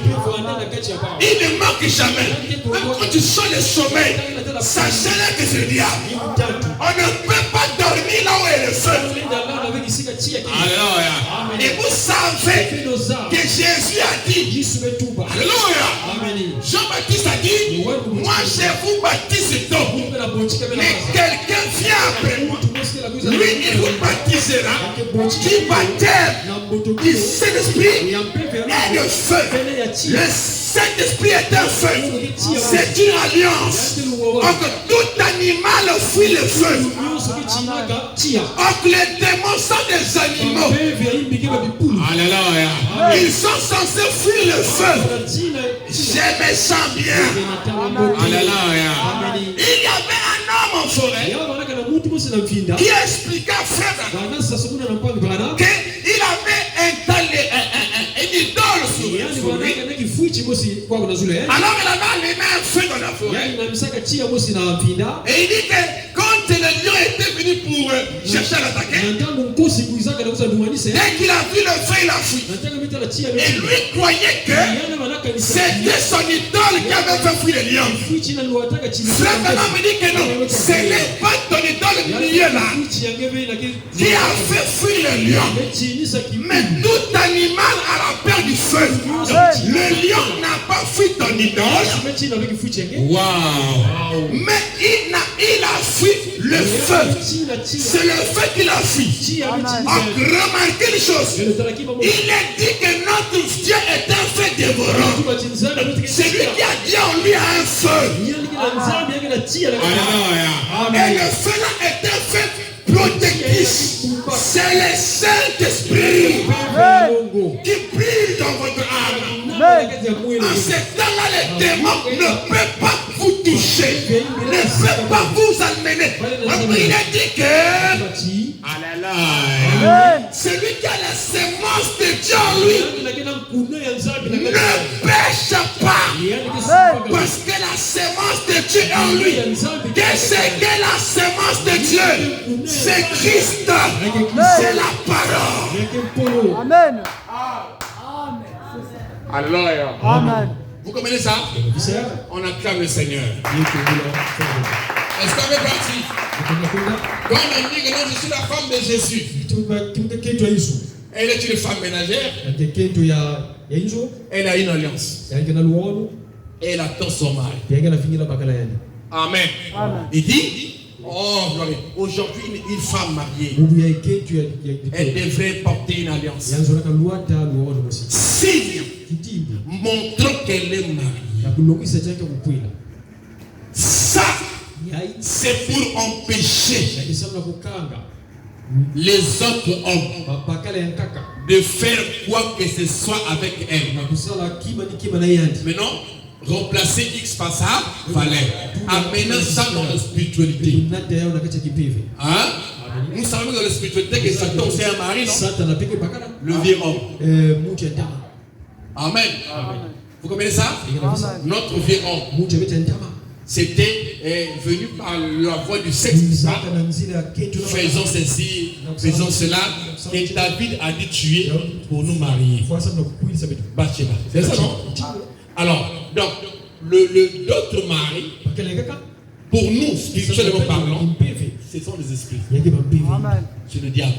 Il ne manque jamais. Même quand tu sors le sommeil, sachez que c'est le diable. On ne peut pas dormir là où est le feu. Alléluia. Et vous savez que Jésus a dit, Alléluia. Jean-Baptiste a dit, moi je vous baptise d'eau, mais quelqu'un vient après moi. Lui, il vous baptisera du baptême du Saint-Esprit et de feu. Le Saint-Esprit est un feu. C'est une alliance. Donc tout animal fuit le feu. Donc les démons sont des animaux. Alléluia. Ils sont censés fuir le feu. Je me sens bien. Alléluia. Il y avait un homme en forêt qui expliqua à frère qu'il avait une idole sur lui. Alors il avait allumé un feu dans la forêt. Et il dit que quand le lion était venu pour chercher à l'attaquer, dès qu'il a vu le feu, il a fui. Et lui croyait que c'était son idole qui avait fait fuir le lion. Frère Branham me dit que non, ce n'est pas ton idole milieu là qui a fait fuir le lion. Mais tout animal a la peur du feu. Le lion n'a pas fui ton idole. Wow. Mais il a fui le feu. C'est le feu qu'il a fui. Remarquez une chose. Il est dit que notre Dieu est un feu dévorant. C'est lui qui a dit en lui à un feu. Et le feu là est un feu protectrice. C'est le Saint-Esprit qui brille dans votre âme. En ce temps-là, les démons ne peuvent pas vous toucher, ne peuvent pas vous amener. Il a dit que celui qui a la sémence de Dieu en lui ne pêche pas, parce que la sémence de Dieu est en lui. Qu'est-ce que la sémence de Dieu? C'est Christ, c'est la parole. Amen. Alléluia. Amen. Vous comprenez ça? On acclame le Seigneur. Est-ce qu'on est parti? Quand on dit que non, je suis la femme de Jésus. Elle est une femme ménagère. Elle a une alliance. Et elle attend son mari. Amen. Il dit, oh, aujourd'hui, une femme mariée, elle devrait porter une alliance. Signe montrant qu'elle est mariée. Ça, c'est pour empêcher les autres hommes de faire quoi que ce soit avec elle. Maintenant, remplacer X par ça, valait. Amener ça dans la spiritualité. Hein? Nous savons dans la spiritualité que Satan c'est un mari, non? Le vieux homme. Amen. Vous comprenez ça? Notre vieux homme, c'était venu par la voie du sexe. Faisons ceci, faisons cela. Et David a dit tuer pour nous marier. Bathsheba. C'est ça, non? Alors, donc, l'autre mari, pour nous, spirituellement parlant, ce sont les esprits. C'est le diable.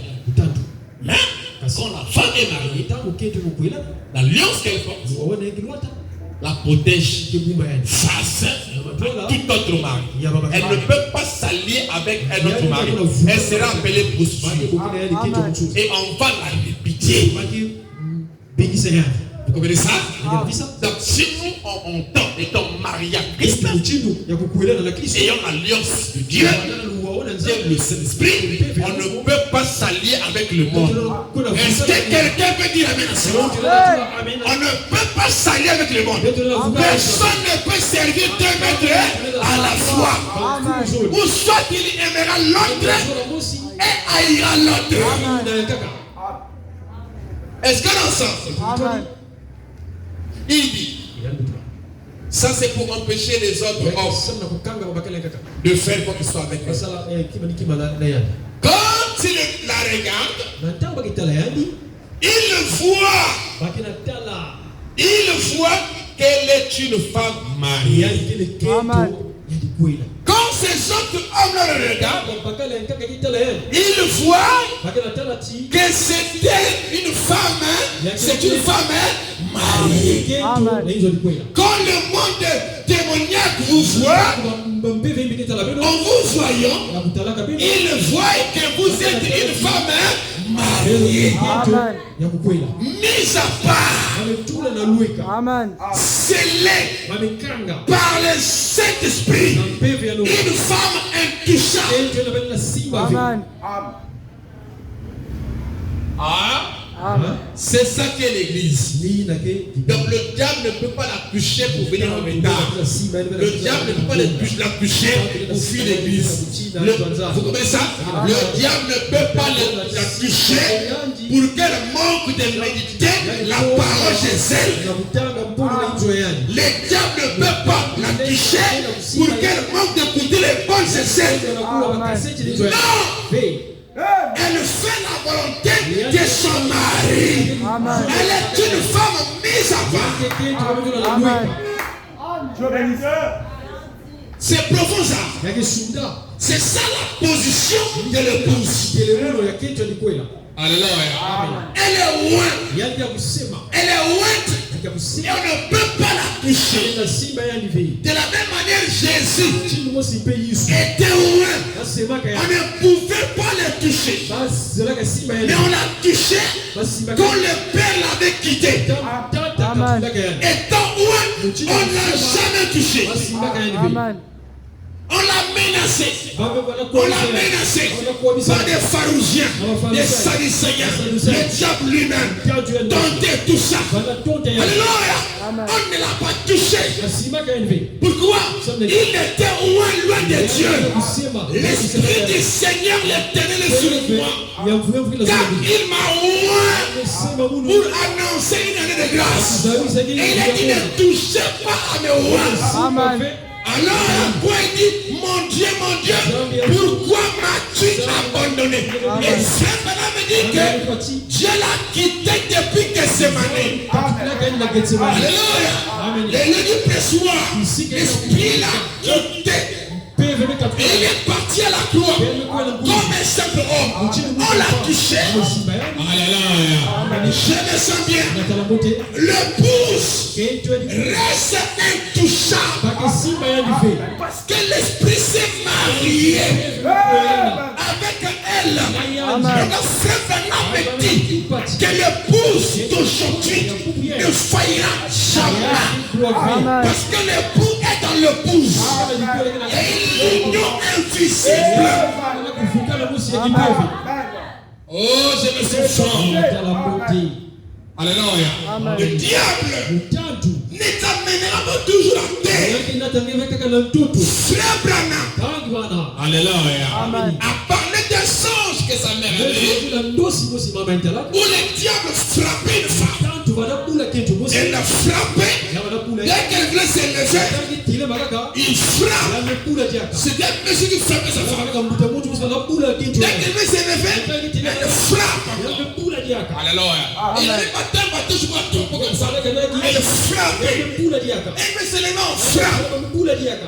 Mais, quand la femme est mariée, l'alliance qu'elle porte la protège face à tout autre mari. Elle ne peut pas s'allier avec un autre mari. Elle sera appelée prostituée. Et on va la répéter. Vous comprenez ça? Donc si nous on tend étant mariés à Christ, ayant l'alliance de Dieu, le Saint-Esprit, on ne peut pas s'allier avec le monde. Est-ce que quelqu'un peut dire amen à ça? On ne peut pas s'allier avec le monde. Personne ne peut servir deux maîtres à la fois. Ou soit il aimera l'autre et haïra l'autre. Est-ce que l'on sent? Il dit, ça c'est pour empêcher les autres hommes de faire quoi que ce soit avec elle. Quand il la regarde, il voit qu'elle est une femme mariée. Amen. Quand ces les autres hommes le regardent, ils voient que c'était une femme, c'est une femme mariée. Amen. Quand le monde démoniaque vous voit, en vous voyant, il voit que vous êtes une femme mariée, Amen. mise à part, Amen. scellée par le Saint-Esprit, une femme intouchable. Amen. Ah, Amen. c'est ça qu'est l'église. Donc le diable ne peut pas la toucher pour venir en retard. Le diable ne peut pas la toucher pour fuir l'église. Vous comprenez ça? Le diable ne peut pas la toucher pour qu'elle manque de méditer la parole chez elle. Le diable ne peut pas la toucher pour qu'elle manque d'écouter les bonnes chez elle. Non! Elle fait la volonté de son mari. Amen. Elle est une femme mise à part. Amen. C'est profond ça. C'est ça la position de l'épouse. Alléluia. Elle est loin. Elle est loin. Et on ne peut pas la toucher. De la même manière, Jésus était loin. On ne pouvait pas le toucher. Mais on l'a touché quand le Père l'avait quitté. Amen. Étant loin, on ne l'a jamais touché. Amen. On l'a menacé. On l'a menacé par des pharisiens, des sadducéens, le diable lui-même. Tenter tout ça. Alléluia. On ne l'a pas touché. Pourquoi? Il était loin de Dieu. L'Esprit du Seigneur l'Éternel est sur moi. Car il m'a loin pour annoncer une année de grâce. Et il a dit ne touchez pas à mes rois. Amen. Alors, quoi il dit, mon Dieu, pourquoi m'as-tu abandonné? Et Saint Bernard me dit que Dieu l'a quitté depuis que c'est mané. Alléluia. Le lieu du pressoir, l'Esprit l'a quitté. Et il est parti à la croix comme un simple homme. On l'a touché. Alléluia. Je me sens bien. L'épouse reste intouchable. Parce que l'Esprit s'est marié avec elle. Et notre frère Bernard me dit que l'épouse d'aujourd'hui ne faillira jamais. Parce que l'époux est dans l'épouse. Et l'union invisible. Oh, je me sens fort. Alléluia. Le diable ne t'amènera pas toujours à terre. Frère Branham. Alléluia. A parlé des songes que sa mère avait. Où le diable frappait une femme. Elle l'a frappée. Dès qu'elle voulait s'élever, il frappe. C'est des messieurs qui frappent sa femme. Dès qu'elle veut s'élever, elle frappe. Alléluia. Il avait battu un bateau, je crois, trop comme ça. Elle frappe. Elle veut s'élever, on frappe.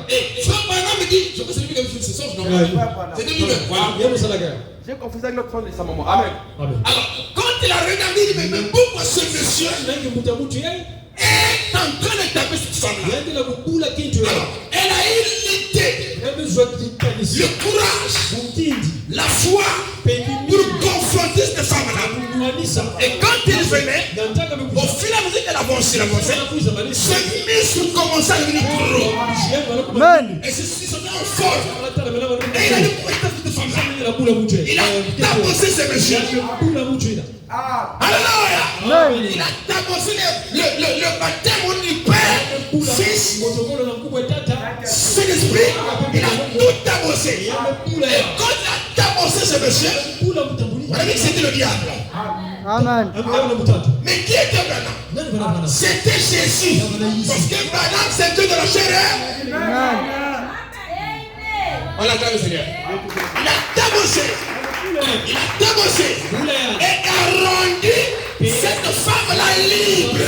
Et Frère Branham me dit, je peux s'élever comme une session, je n'en vois pas. C'était lui-même. Voilà. J'ai confessé avec notre son de sa maman. Amen. Alors, quand il a regardé, il dit, mais pourquoi ce monsieur est en train de taper cette femme-là? Alors, elle a eu l'idée, le courage, la foi pour confronter cette femme-là. Et quand il venait, au fil et à mesure qu'elle avançait, ses muscles commençaient à devenir gros. Amen. Et ceci se met en forme. Et il a dit, pourquoi cette femme-là? Il a tapossé ce monsieur. Alléluia. Il a tapossé le baptême au du Père, Fils, Saint-Esprit. Il a tout tapossé. Et quand il a tapossé ce monsieur, on a dit que c'était le diable. Amen. Mais qui était Branham? C'était Jésus. Parce que Branham, c'est Dieu de la chair. Amen. On l'acclame, Seigneur. Il a tabossé. Il a tabossé. Et arrondi Cette femme-là est libre.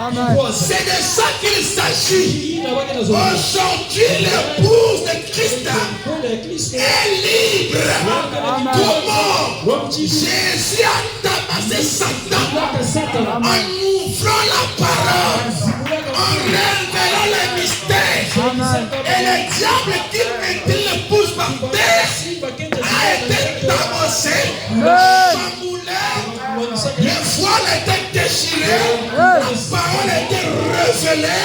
Amen. C'est de ça qu'il s'agit. Aujourd'hui, l'épouse de Christ est libre. Amen. Comment? Jésus a tabassé Satan en ouvrant la parole, en révélant les mystères. Amen. Et le diable qui mettait l'épouse par terre a été tabassé. Les voiles étaient déchirées, la parole était révélée.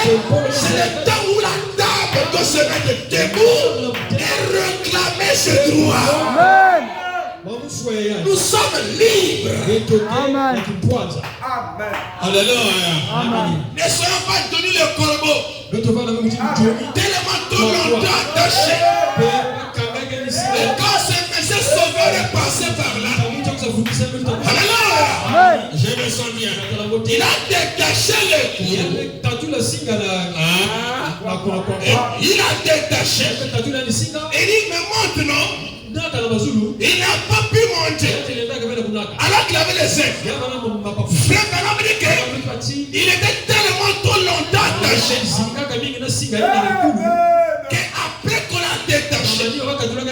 C'est le temps où la table doit se mettre debout et réclamer ses droits. Amen. Nous sommes libres. Amen. Alléluia. Amen. Ne soyons pas tenus le corbeau. Tellement trop longtemps attachés. Et quand ce monsieur sauveur est passé par là, alléluia. Amen. Je me sens bien. Il a détaché le cou. Il a détaché. Et dit, mais maintenant, il n'a pas pu monter. Alors qu'il avait les ailes. Frère Branham dit qu'il était tellement trop longtemps attaché qu'après qu'on l'a détaché,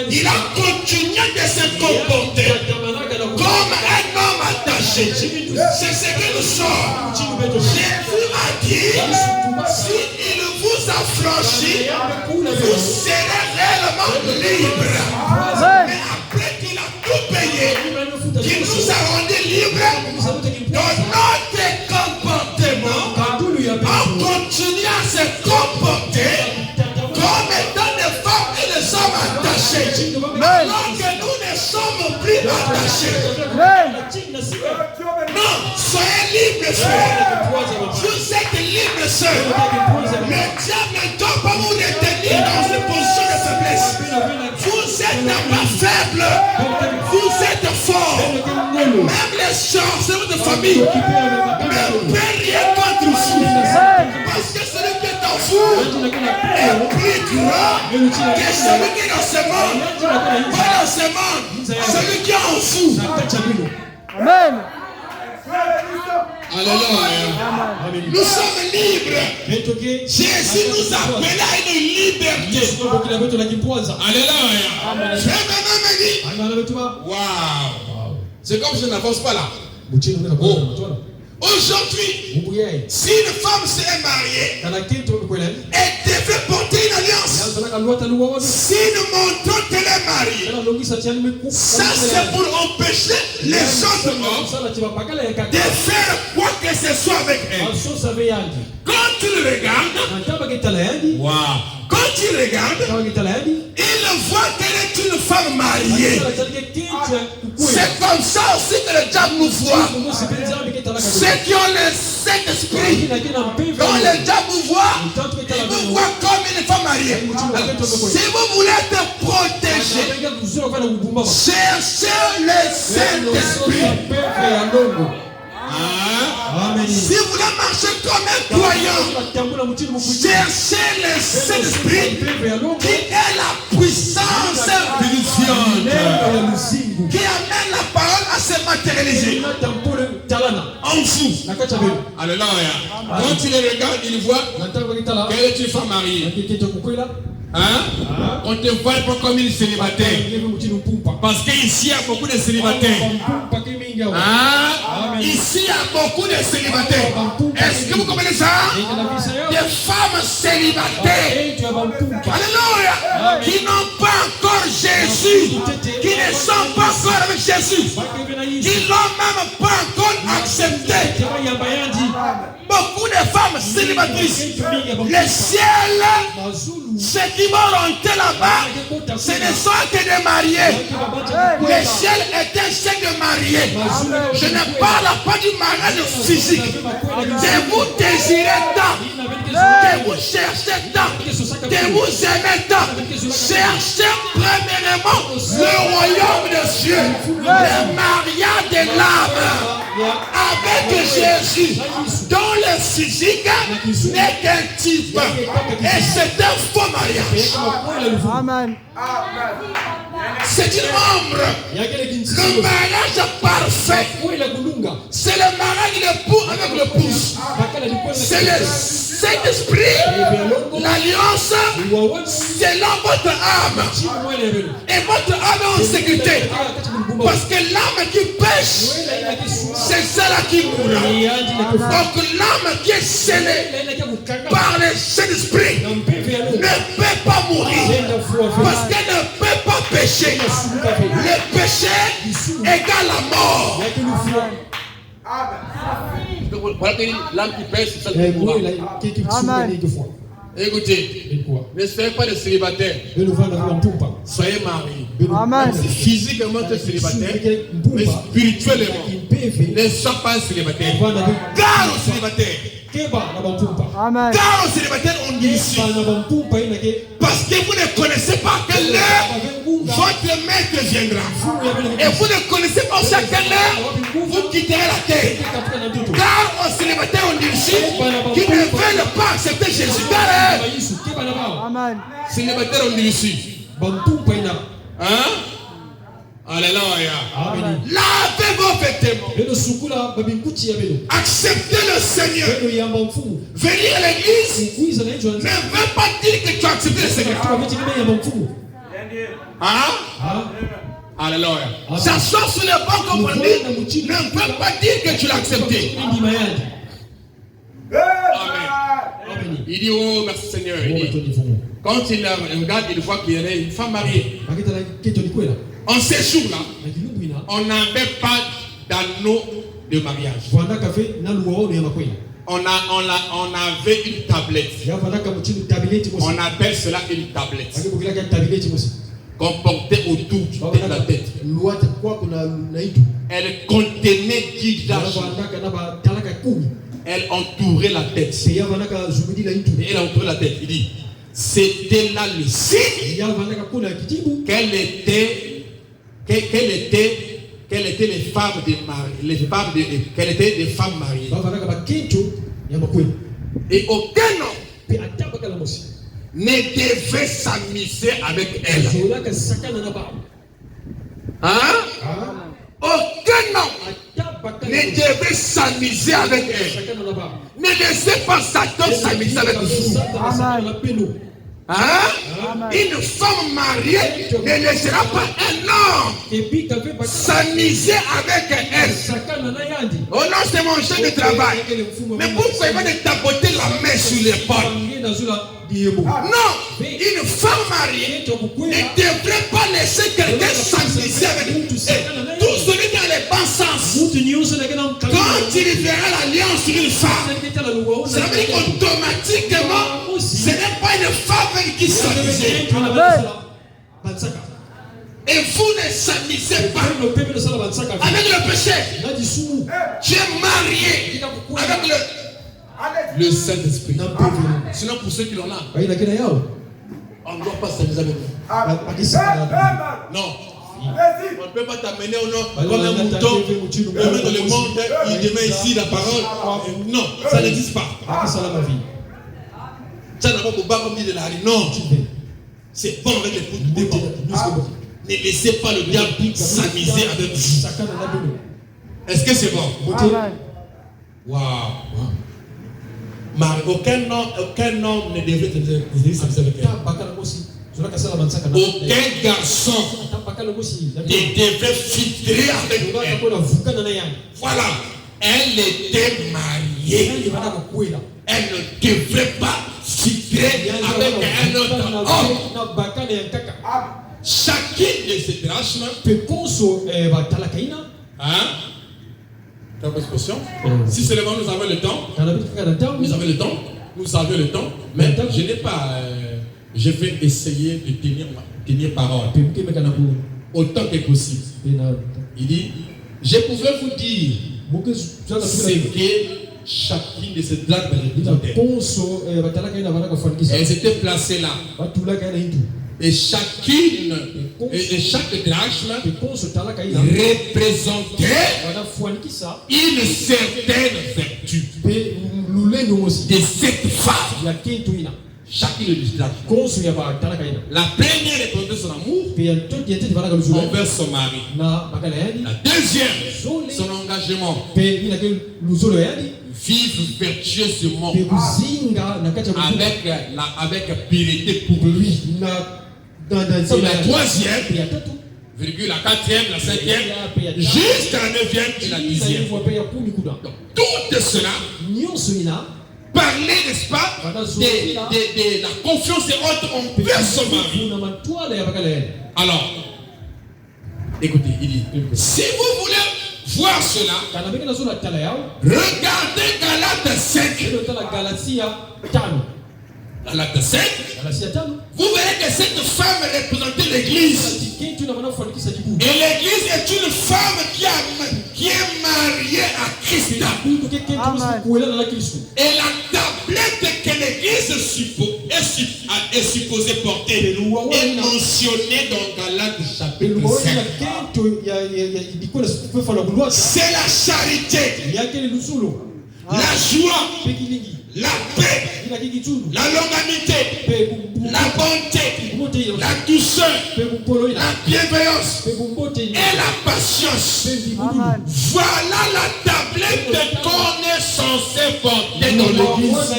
il a continué de se comporter comme un homme attaché. C'est ce que nous sommes. Jésus a dit, s'il vous a franchi, vous serez réellement libre. Amen. Mais après qu'il a tout payé, qu'il nous a rendus libres, dans notre comportement, on continue à se comporter comme étant des femmes et des hommes attachés. Alors que nous ne sommes plus attachés. Amen. Non, soyez libres, frère. Vous êtes libres, sœur. Le diable ne doit pas vous retenir dans une position de faiblesse. Vous êtes pas faible. Vous êtes fort. Même les sorciers de famille ne peuvent rien contre vous. Parce que celui qui est en vous est plus grand que celui qui est dans ce monde. Pas dans ce monde. Celui qui est en vous. Amen. Alléluia. Nous sommes libres. Jésus nous appelle à une liberté. Alléluia. Frère Branham dit, waouh. C'est comme je n'avance pas là. Aujourd'hui, si une femme s'est mariée, elle devait porter une alliance. Si nous montrons qu'elle est mariée, ça c'est pour empêcher les autres hommes de faire quoi que ce soit avec elle. Quand tu le regardes, wow. Quand tu regardes, il voit qu'elle est une femme mariée. C'est comme ça aussi que le diable nous voit. Ceux qui ont le Saint-Esprit, quand le diable vous voit, il vous voit comme une femme mariée. Si vous voulez te protéger, cherchez le Saint-Esprit. Si vous voulez marcher comme un croyant, cherchez le Saint-Esprit qui est la puissance vivifiante, qui amène la parole à se matérialiser en vous. Alléluia. Quand tu les regardes, ils voient qu'elle est une femme mariée. On te voit pas comme une célibataire. Parce qu'ici il y a beaucoup de célibataires. Ici il y a beaucoup de célibataires. Est-ce que vous comprenez ça? Des femmes célibataires. Alléluia. Qui n'ont pas encore Jésus. Qui ne sont pas encore avec Jésus. Qui l'ont même pas encore accepté. Beaucoup de femmes célibatrices. Le ciel, ceux qui vont rentrer là-bas, ce ne sont que des mariés. Le ciel est un ciel de mariés. Je ne parle pas du mariage physique. De vous désirer tant, de vous chercher tant, de vous aimer tant. Cherchez premièrement le royaume de Dieu, le mariage de l'âme avec Jésus, dont le physique n'est qu'un type. Et c'est un faux mariage. Amen. C'est une ombre. Le mariage parfait, c'est le mariage de l'époux avec l'épouse. C'est le Saint-Esprit, l'alliance selon votre âme. Et votre âme est en sécurité. Parce que l'âme qui pêche, c'est celle qui mourra. Donc l'âme qui est scellée par le Saint-Esprit ne peut pas mourir. Parce qu'elle ne peut pas pécher. Le péché égale la mort. Voilà que l'âme qui pêche, c'est celle qui mourra. Amen. Écoutez, ne soyez pas des célibataires. Soyez mariés. Amen. Physiquement, tu es célibataire, mais spirituellement, ne sois pas un célibataire. Car aux célibataires, Amen. car aux célibataires, on dit ici. Parce que vous ne connaissez pas à quelle heure votre maître viendra. Et vous ne connaissez pas à quelle heure vous quitterez la terre. Car aux célibataires, on dit ici qui ne veulent pas accepter Jésus. Amen. Célibataires, on dit ici. Hein? Alléluia. Amen. Lavez vos vêtements. Acceptez le Seigneur. Venir à l'église ne veut pas dire que tu as accepté le Seigneur. Hein? Alléluia. S'asseoir sur le banc comme on dit ne veut pas dire que tu l'as accepté. Amen. Il dit, oh merci Seigneur. Il dit, quand il regarde, il voit qu'il y a une femme mariée. En ces jours-là, on n'avait pas d'anneau de mariage. On avait une tablette. On appelle cela une tablette. Qu'on portait autour de la tête. Elle contenait 10 d'argent. Elle entourait la tête. Et elle entourait la tête. Il dit, c'était là le signe qu'elle était les femmes des mariés, qu'elle était des femmes mariées. Et aucun homme ne devait s'amuser avec elle. Hein? Aucun homme ne devait s'amuser avec elle. Ne laissez pas Satan s'amuser avec vous. Hein? Une femme mariée ne laissera pas un homme s'amuser avec elle. Oh non, c'est mon chef de travail. Mais pourquoi il va tapoter la main sur l'épaule? Non, une femme mariée ne devrait pas laisser quelqu'un s'amuser avec elle. Tout celui qui a les bons sens, quand il verra l'alliance sur une femme, ça veut dire qu'automatiquement, ce n'est pas une femme qui s'amuse. Et vous ne s'amusez pas avec le péché. Tu es marié avec le Saint-Esprit. Sinon, pour ceux qui l'ont là, on ne doit pas s'amuser avec nous. Non. On ne peut pas t'amener au nom comme un mouton, demain dans le monde, il demeure ici la parole. Non, ça n'existe pas. Ça n'a pas de bas comme dit de la rue. Non, c'est bon avec les poutres. Ne laissez pas le diable s'amuser avec vous. Est-ce que c'est bon? Waouh. Aucun homme ne devrait s'amuser avec elle. Aucun garçon ne devrait filtrer avec elle. Voilà. Elle était mariée. Elle ne devrait pas filtrer avec un autre homme. Chacune de ces drachmes, hein? Si seulement nous avons le temps, nous avons le temps, mais je n'ai pas. Je vais essayer de tenir parole autant que possible. Il dit, je pouvais vous dire ce que chacune de ces drachmes représentait. Elles étaient placées là. Et chacune et chaque drachme représentait une certaine vertu de cette femme. Chacune des drachmes. La première représentait son amour pe ya to diente bana ka luzulu envers son mari. na bakala yani La deuxième, son engagement. pe ina ke luzulu yani Vivre vertueusement pe kuzinga na kati ya avec piété pour lui. na C'est la troisième, pe ya tatu virgule, la quatrième, la cinquième, pe ya jusqu'à la neuvième et la dixième. pe ya kumi kuda Donc, tout cela, nyonso ina parler, n'est-ce pas, de la confiance et autres envers son mari. na matwala ya bakala yani. Alors, écoutez, il dit, si vous voulez voir cela, kana beka na zona tala yao regardez Galates 5. ndio tala Galatia 5 Galates 5, Galatia 5 vous verrez que cette femme représentait l'église. kitu na maana kufanikisha jibu Et l'église est une femme qui est mariée à Christ. kitu keke kuelewa na Kristo Et la tablette que l'église est supposée porter est mentionnée dans Galates chapitre 5. C'est la charité, la joie, la paix, la longanimité, la bonté, la douceur, la bienveillance et la patience. Voilà la tablette qu'on est censé porter dans l'église.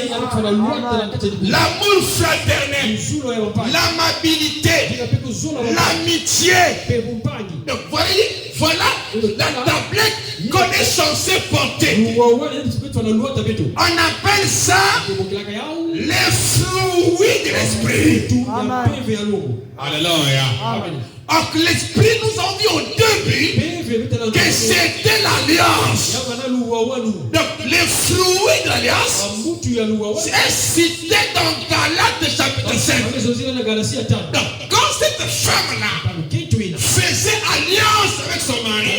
L'amour fraternel, l'amabilité, l'amitié. Donc voilà la tablette qu'on est censé porter. On appelle ça les fruits de l'esprit. Alléluia. Alors que l'esprit nous a dit au début que c'était l'alliance. Donc les fruits de l'alliance c'est cité dans Galates chapitre 5. Donc quand cette femme-là faisait alliance avec son mari,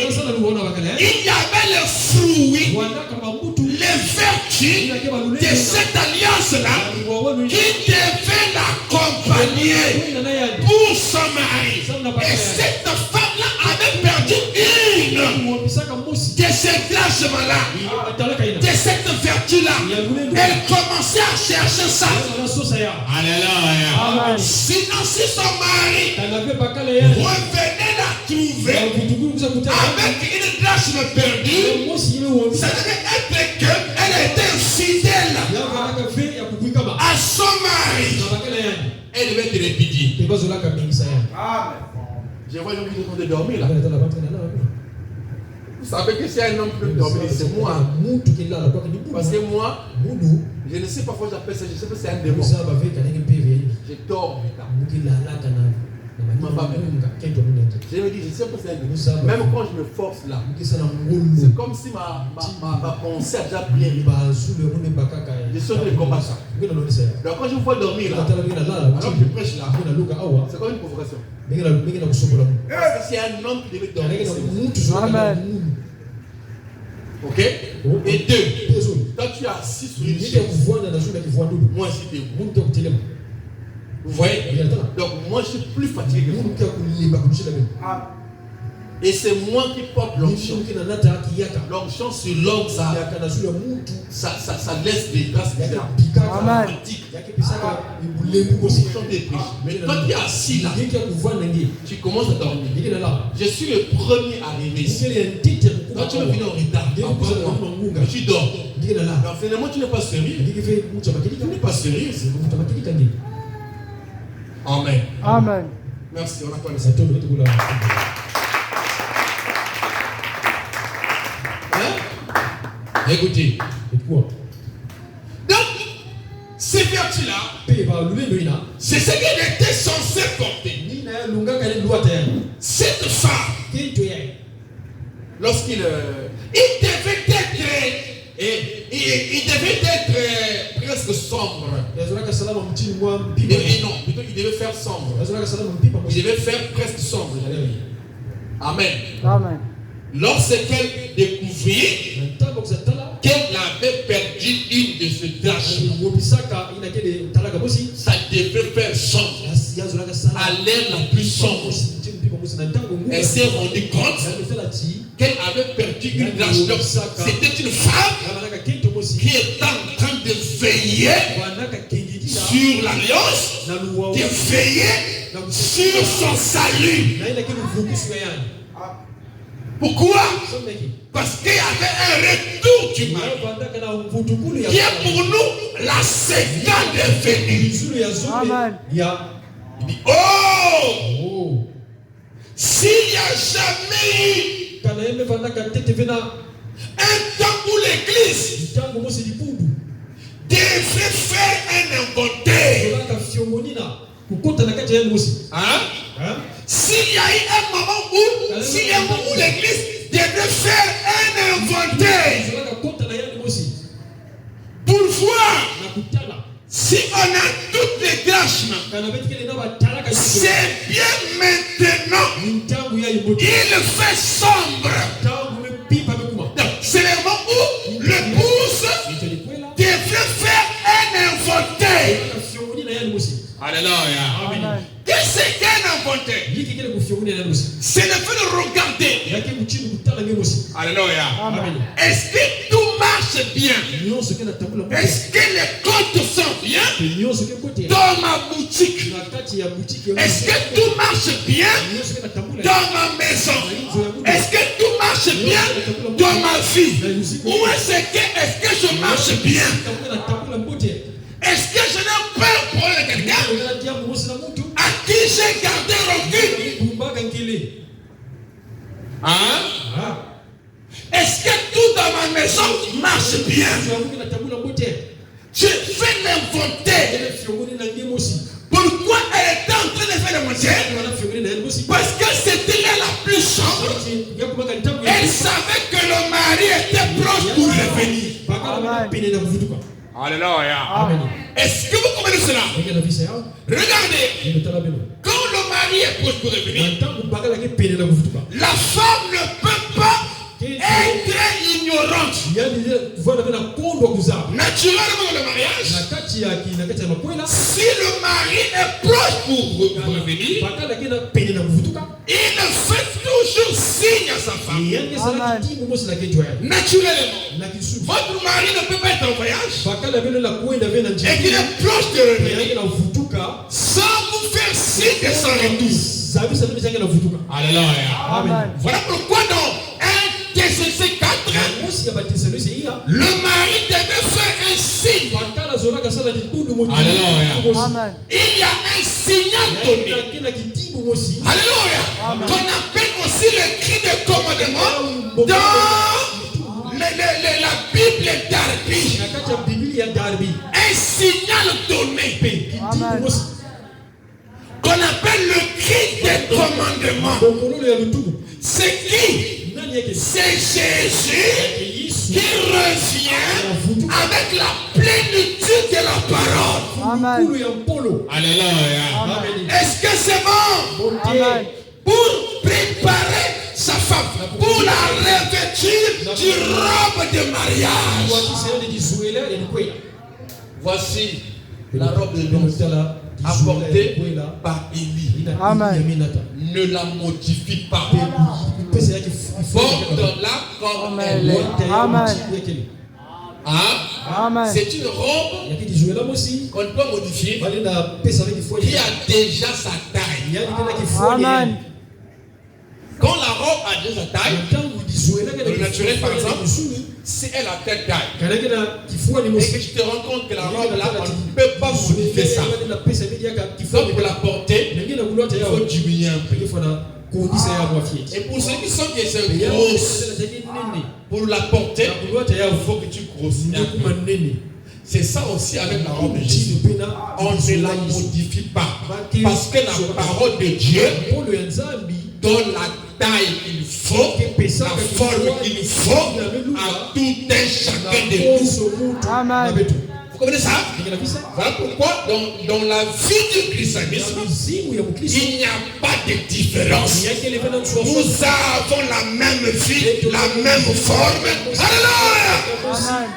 il y avait les fruits, les vertus de cette alliance-là qui devaient l'accompagner pour son mari. Et cette femme-là avait perdu une de ces engagements-là, de cette vertu-là. Elle commençait à chercher ça. Alléluia. Sinon, si son mari revenait la trouver avec une grâce perdue, ça devait être qu'elle était fidèle à son mari. Elle devait être répudiée. Je vois les gens qui dormir là. Vous savez que si un homme peut dormir, c'est moi. Parce que moi, je ne sais pas pourquoi j'appelle ça, je sais pas si c'est un démon. Je dors. Je me dis, je sais pas si c'est un démon. Même quand je me force là, c'est comme si ma pensée a déjà bien. Je suis en train de combattre ça. Donc quand je vous vois dormir là, alors que je prêche là, c'est comme une provocation. Parce que c'est un homme qui devait dormir. Amen. Ok? Et deux, quand tu es assis sur une chaise, moi je suis debout. Vous voyez? Donc moi je suis plus fatigué que vous. Et c'est moi qui porte l'onction. L'onction sur l'homme, ça laisse des traces bizarres. Amen. Mais quand tu es assis là, tu commences à dormir. Je suis le premier arrivé ici. Quand tu es venu en retard, tu dors. Donc finalement tu n'es pas sérieux. Tu n'es pas sérieux. Amen. Amen. Merci, on a pas ça. Écoutez. Donc, ces vertus-là, c'est ce qu'elle était censée porter. Cette femme, lorsqu'il devait être presque sombre. Non, plutôt il devait faire sombre. Il devait faire presque sombre. Amen. Amen. Lorsqu'elle découvrit qu'elle avait perdu une de ses tâches, ça devait faire sombre. À l'heure la plus sombre, elle s'est rendue compte qu'elle avait perdu une tâche. Donc, c'était une femme qui était en train de veiller sur l'alliance, de veiller sur son salut. Pourquoi? Parce qu'il y avait un retour du mal qui est pour nous la seconde venue. Amen. Il dit, oh, s'il n'y a jamais eu un temps où l'église devrait faire un inventaire, hein? S'il y a eu un moment où l'église devrait faire un inventaire pour voir si on a toutes les grâces, c'est bien maintenant. Il fait sombre. C'est le moment où l'épouse devrait faire un inventaire. Alléluia. Amen. Qu'est-ce que c'est qu'un inventaire? C'est le fait de regarder. Alléluia. Amen. Est-ce que tout marche bien? Est-ce que les comptes sont bien dans ma boutique? Est-ce que tout marche bien dans ma maison? Est-ce que tout marche bien dans ma vie? Ou est-ce que je marche bien? Est-ce que je n'ai pas pour quelqu'un à qui j'ai gardé rancune? Hein? Est-ce que tout dans ma maison marche bien? Je fais l'inventaire. Pourquoi elle est en train de faire l'inventaire? Parce que c'était là la plus sombre. Elle savait que le mari était proche pour revenir. Alléluia. Est-ce que vous comprenez cela? Regardez. Quand le mari est proche pour revenir, la femme ne peut pas être ignorante. Naturellement, le mariage, si le mari est proche pour revenir, il fait toujours signe à sa femme. Naturellement, votre mari ne peut pas être en voyage et qu'il est proche de revenir sans vous faire signe de son retour. Alléluia. Voilà pourquoi dans 1 Thessaloniciens 4, le mari devait faire un signe. Alléluia. Amen. Il y a un signal donné. Alléluia. Qu'on appelle aussi le cri de commandement dans la Bible d'Arbi. Un signal donné. Amen. Qu'on appelle le cri de commandement. C'est qui? C'est Jésus qui revient avec la plénitude de la parole. Amen. Alléluia. Est-ce que c'est bon? Amen. Pour préparer sa femme, pour la revêtir du robe de mariage. Voici la robe de noces apportée par Élie. Amen. Ne la modifie pas. Porte-la comme elle est. Amen. Hein? Amen. C'est une robe qu'on peut modifier qui a déjà sa taille. Amen. Quand la robe a déjà sa taille, dans le naturel par exemple, si elle a telle taille et que tu te rends compte que la robe là, on ne peut pas modifier ça. Donc pour la porter, il faut diminuer un peu. Et pour ceux qui sont grosses, pour la porter, il faut que tu grossisses un peu. C'est ça aussi avec la robe de Jésus. On ne la modifie pas. Parce que la parole de Dieu donne la taille qu'il faut, la forme qu'il faut à tout un chacun de nous. Amen. Vous comprenez ça? Voilà pourquoi dans la vie du christianisme, il n'y a pas de différence. Nous avons la même vie, la même forme. Alléluia! Amen.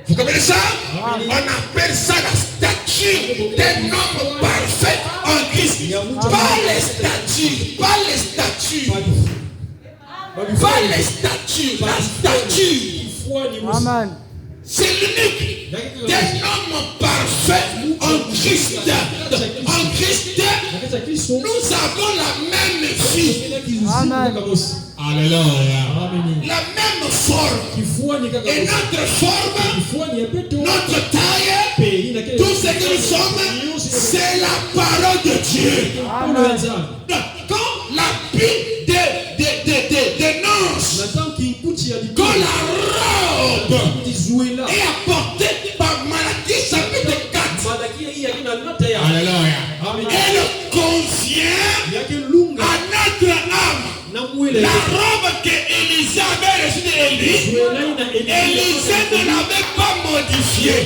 Vous comprenez ça? On appelle ça la stature d'un homme parfait en Christ. Pas les statues, pas les statues. Pas les statues, la statue. Amen. C'est l'unique d'un homme parfait en Christ. En Christ, nous avons la même vie. Amen. Alléluia. La même forme. Et notre forme, notre taille, tout ce que nous sommes, c'est la parole de Dieu. Amen. Donc, quand la Bible dénonce, quand la robe est apportée par Malachie chapitre 4, Alléluia. elle convient à notre âme. La robe que Élisée avait reçue d'Élie, Élisée ne l'avait pas modifiée.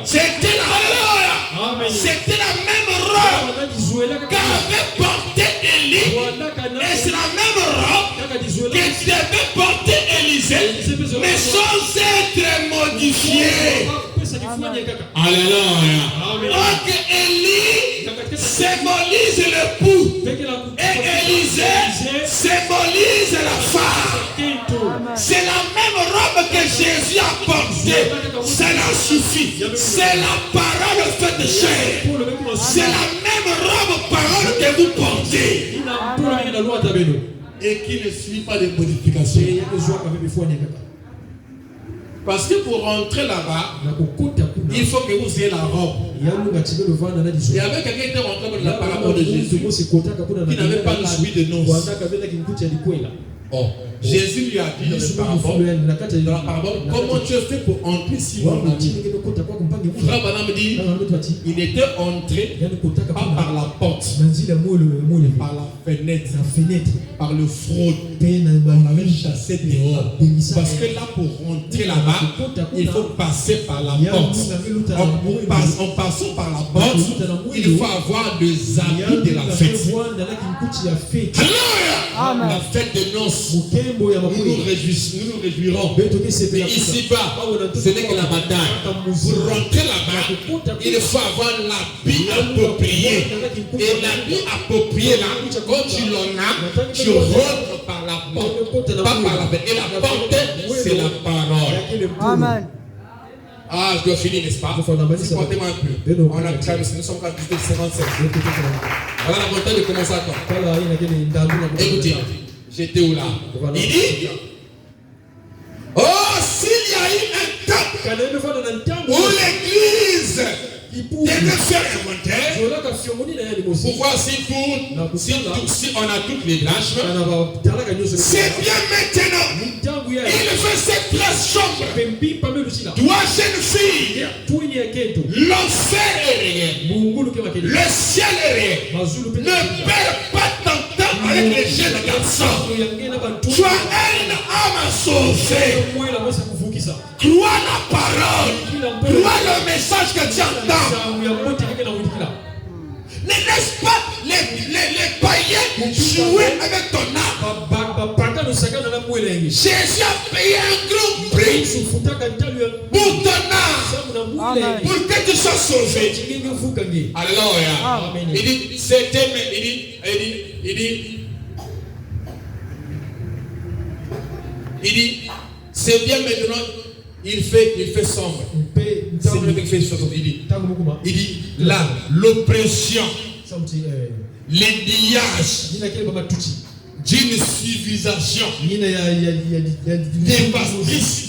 C'était la même robe qu'avait portée Élie. Et c'est la même robe que devait porter Élisée, mais sans être modifiée. Alléluia. Donc Élie symbolise l'époux et Élisée symbolise la femme. C'est la même robe que Jésus a portée. Cela suffit. C'est la parole faite chair. C'est la même robe parole que vous portez. Et qui ne suit pas de modifications. Parce que pour rentrer là-bas, il faut que vous ayez la robe. Il y avait quelqu'un qui était rentré dans la parabole de Jésus qui n'avait pas de suite de noces. Oh. Jésus lui a dit dans la parabole, comment tu as fait pour entrer si mon ami? Frère Branham dit, il était entré pas par la porte, par la fenêtre, par le fraude. On avait chassé dehors. Parce que là, pour rentrer là-bas, il faut passer par la porte. En passant par la porte, il faut avoir des habits de la fête. Alléluia! La fête de noces. Nous nous réjouirons. Mais ici-bas, ce n'est que la bataille. Pour rentrer là-bas, il faut avoir l'habit approprié. Et l'habit approprié là, quand tu l'en as, tu rentres par la porte, pas par la fête. Et la porte, c'est la parole. Amen. Ah, je dois finir, n'est-ce pas? Supportez-moi un peu. On a nous sommes à 57. Voilà la montagne de commencer à temps. Écoutez. J'étais où là? Il dit, oh, s'il y a eu un temps où l'église devait faire un montagne pour voir si on a toutes les lâches, c'est bien maintenant. Il fait cette 13 chambres. Toi, jeune fille, l'enfer est réel. Le ciel est réel. Ne perds pas ton temps avec les jeunes garçons. Tu as une âme sauvée. Crois la parole. Crois le message que tu entends. Ne laisse pas les païens jouer avec ton âme. Jésus a payé un gros prix pour ton âme. Pour que tu sois sauvé. Alléluia. Il dit, c'était, il dit, c'est bien maintenant, il fait sombre. Il dit, là, l'oppression, l'énigage d'une civilisation dévastatrice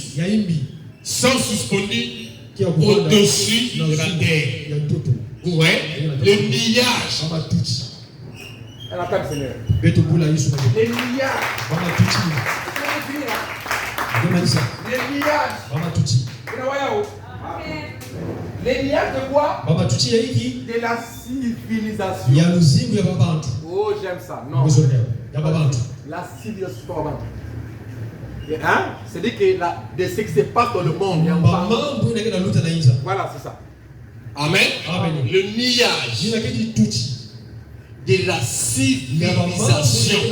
sans suspendu au-dessus de la terre. Ouais, le niage. Elle attend le Seigneur. Les milliards. Les liages de quoi? De la civilisation. Oh, j'aime ça. Non. La civilisation. Hein? C'est-à-dire que de ce qui se passe dans le monde, il y a pas. Voilà, c'est ça. Amen. Le niage de la civilisation.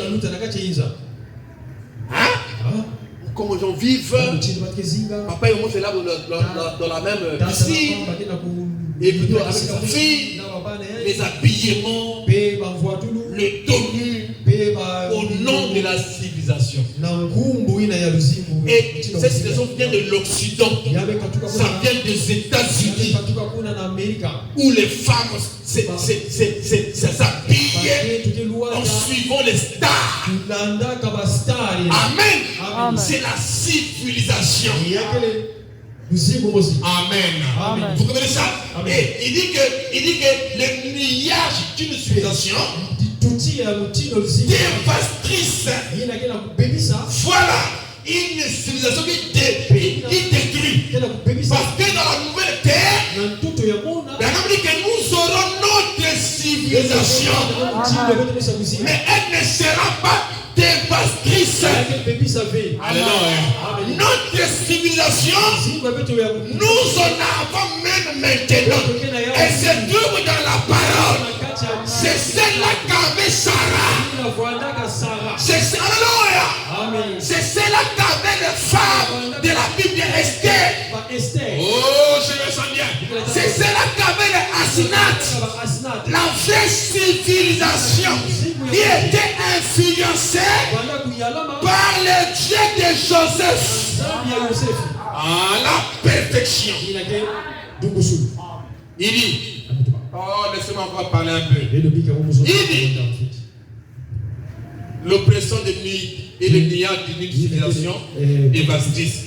Hein? Comme les gens vivent, papa et moi c'est là dans la même piscine, et plutôt avec sa fille, les habillements, le tenue, au nom de la civilisation. Et cette civilisation vient de l'Occident, ça vient des États-Unis, où les femmes s'habiller en suivant les stars. Amen. C'est la civilisation. Amen. Vous comprenez ça? Et il dit que le nuage d'une civilisation dévastatrice. Voilà une civilisation qui détruit. Parce que dans la nouvelle terre, la Bible dit que nous aurons notre civilisation. Mais elle ne sera pas dévastatrice. Alléluia. Notre civilisation, nous en avons même maintenant. Elle se trouve dans la parole. C'est celle-là qu'avait Sarah. Alléluia. C'est celle-là qu'avait les femmes de la Bible Esther. Oh, je me sens bien. C'est celle-là qu'avait les Asinat. La vraie civilisation qui était influencée par le Dieu de Joseph. À la perfection. Il dit, oh, laissez-moi encore parler un peu. Il dit, l'oppression de nuit et le niage d'une civilisation dévastatrice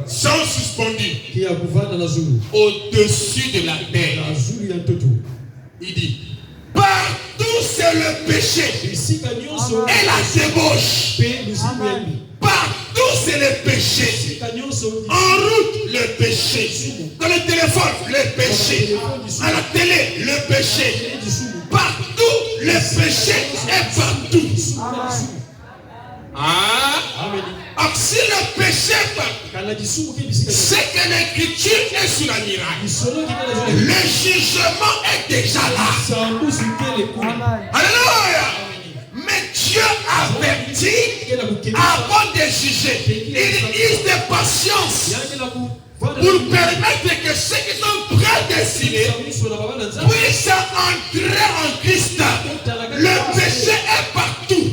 sont suspendus au-dessus de la terre. Il dit, partout c'est le péché et la débauche. Partout c'est le péché. En route, le péché. Dans le téléphone, le péché. À la télé, le péché. Partout, le péché est partout. Si le péché est partout, c'est que l'écriture est sur la miracle. Le jugement est déjà là. Alléluia. Mais Dieu avertit avant de juger. Il use de patience pour permettre que ceux qui sont prédestinés puissent entrer en Christ. Le péché est partout,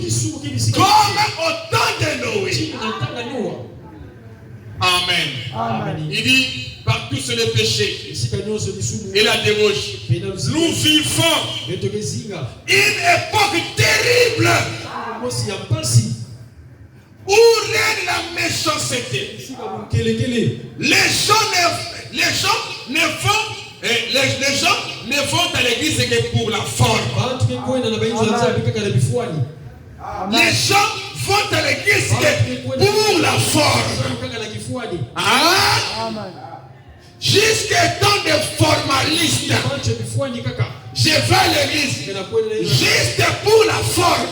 comme au temps de Noé. Amen. Il dit, partout c'est le péché et la débauche. Nous vivons une époque terrible où règne la méchanceté. Les gens ne vont à l'église que pour la forme. Les gens vont à l'église que pour la forme. Jusqu'à temps de formalistes. Je vais à l'église juste pour la forme.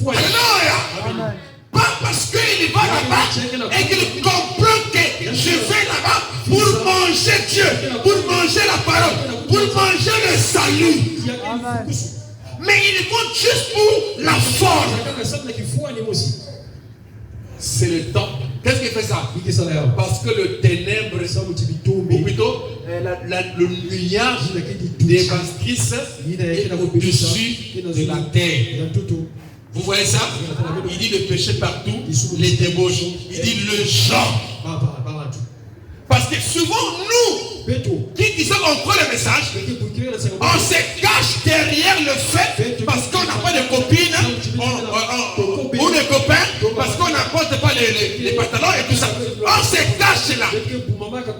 Alléluia. Pas parce qu'il va là-bas et qu'il comprend que je vais là-bas pour manger Dieu, pour manger la parole, pour manger le salut. Mais ils vont juste pour la forme. C'est le temps. Qu'est-ce qui fait ça? Parce que le ténèbre, ou plutôt le nuage dévastatrice est au-dessus de la terre. Vous voyez ça? Il dit le péché partout, les débauches. Il dit le genre. Parce que souvent, nous, qui disons qu'on croit le message, on se cache derrière le fait, parce qu'on n'a pas de copines, ou de copains, parce qu'on n'apporte pas les pantalons et tout ça. On se cache là.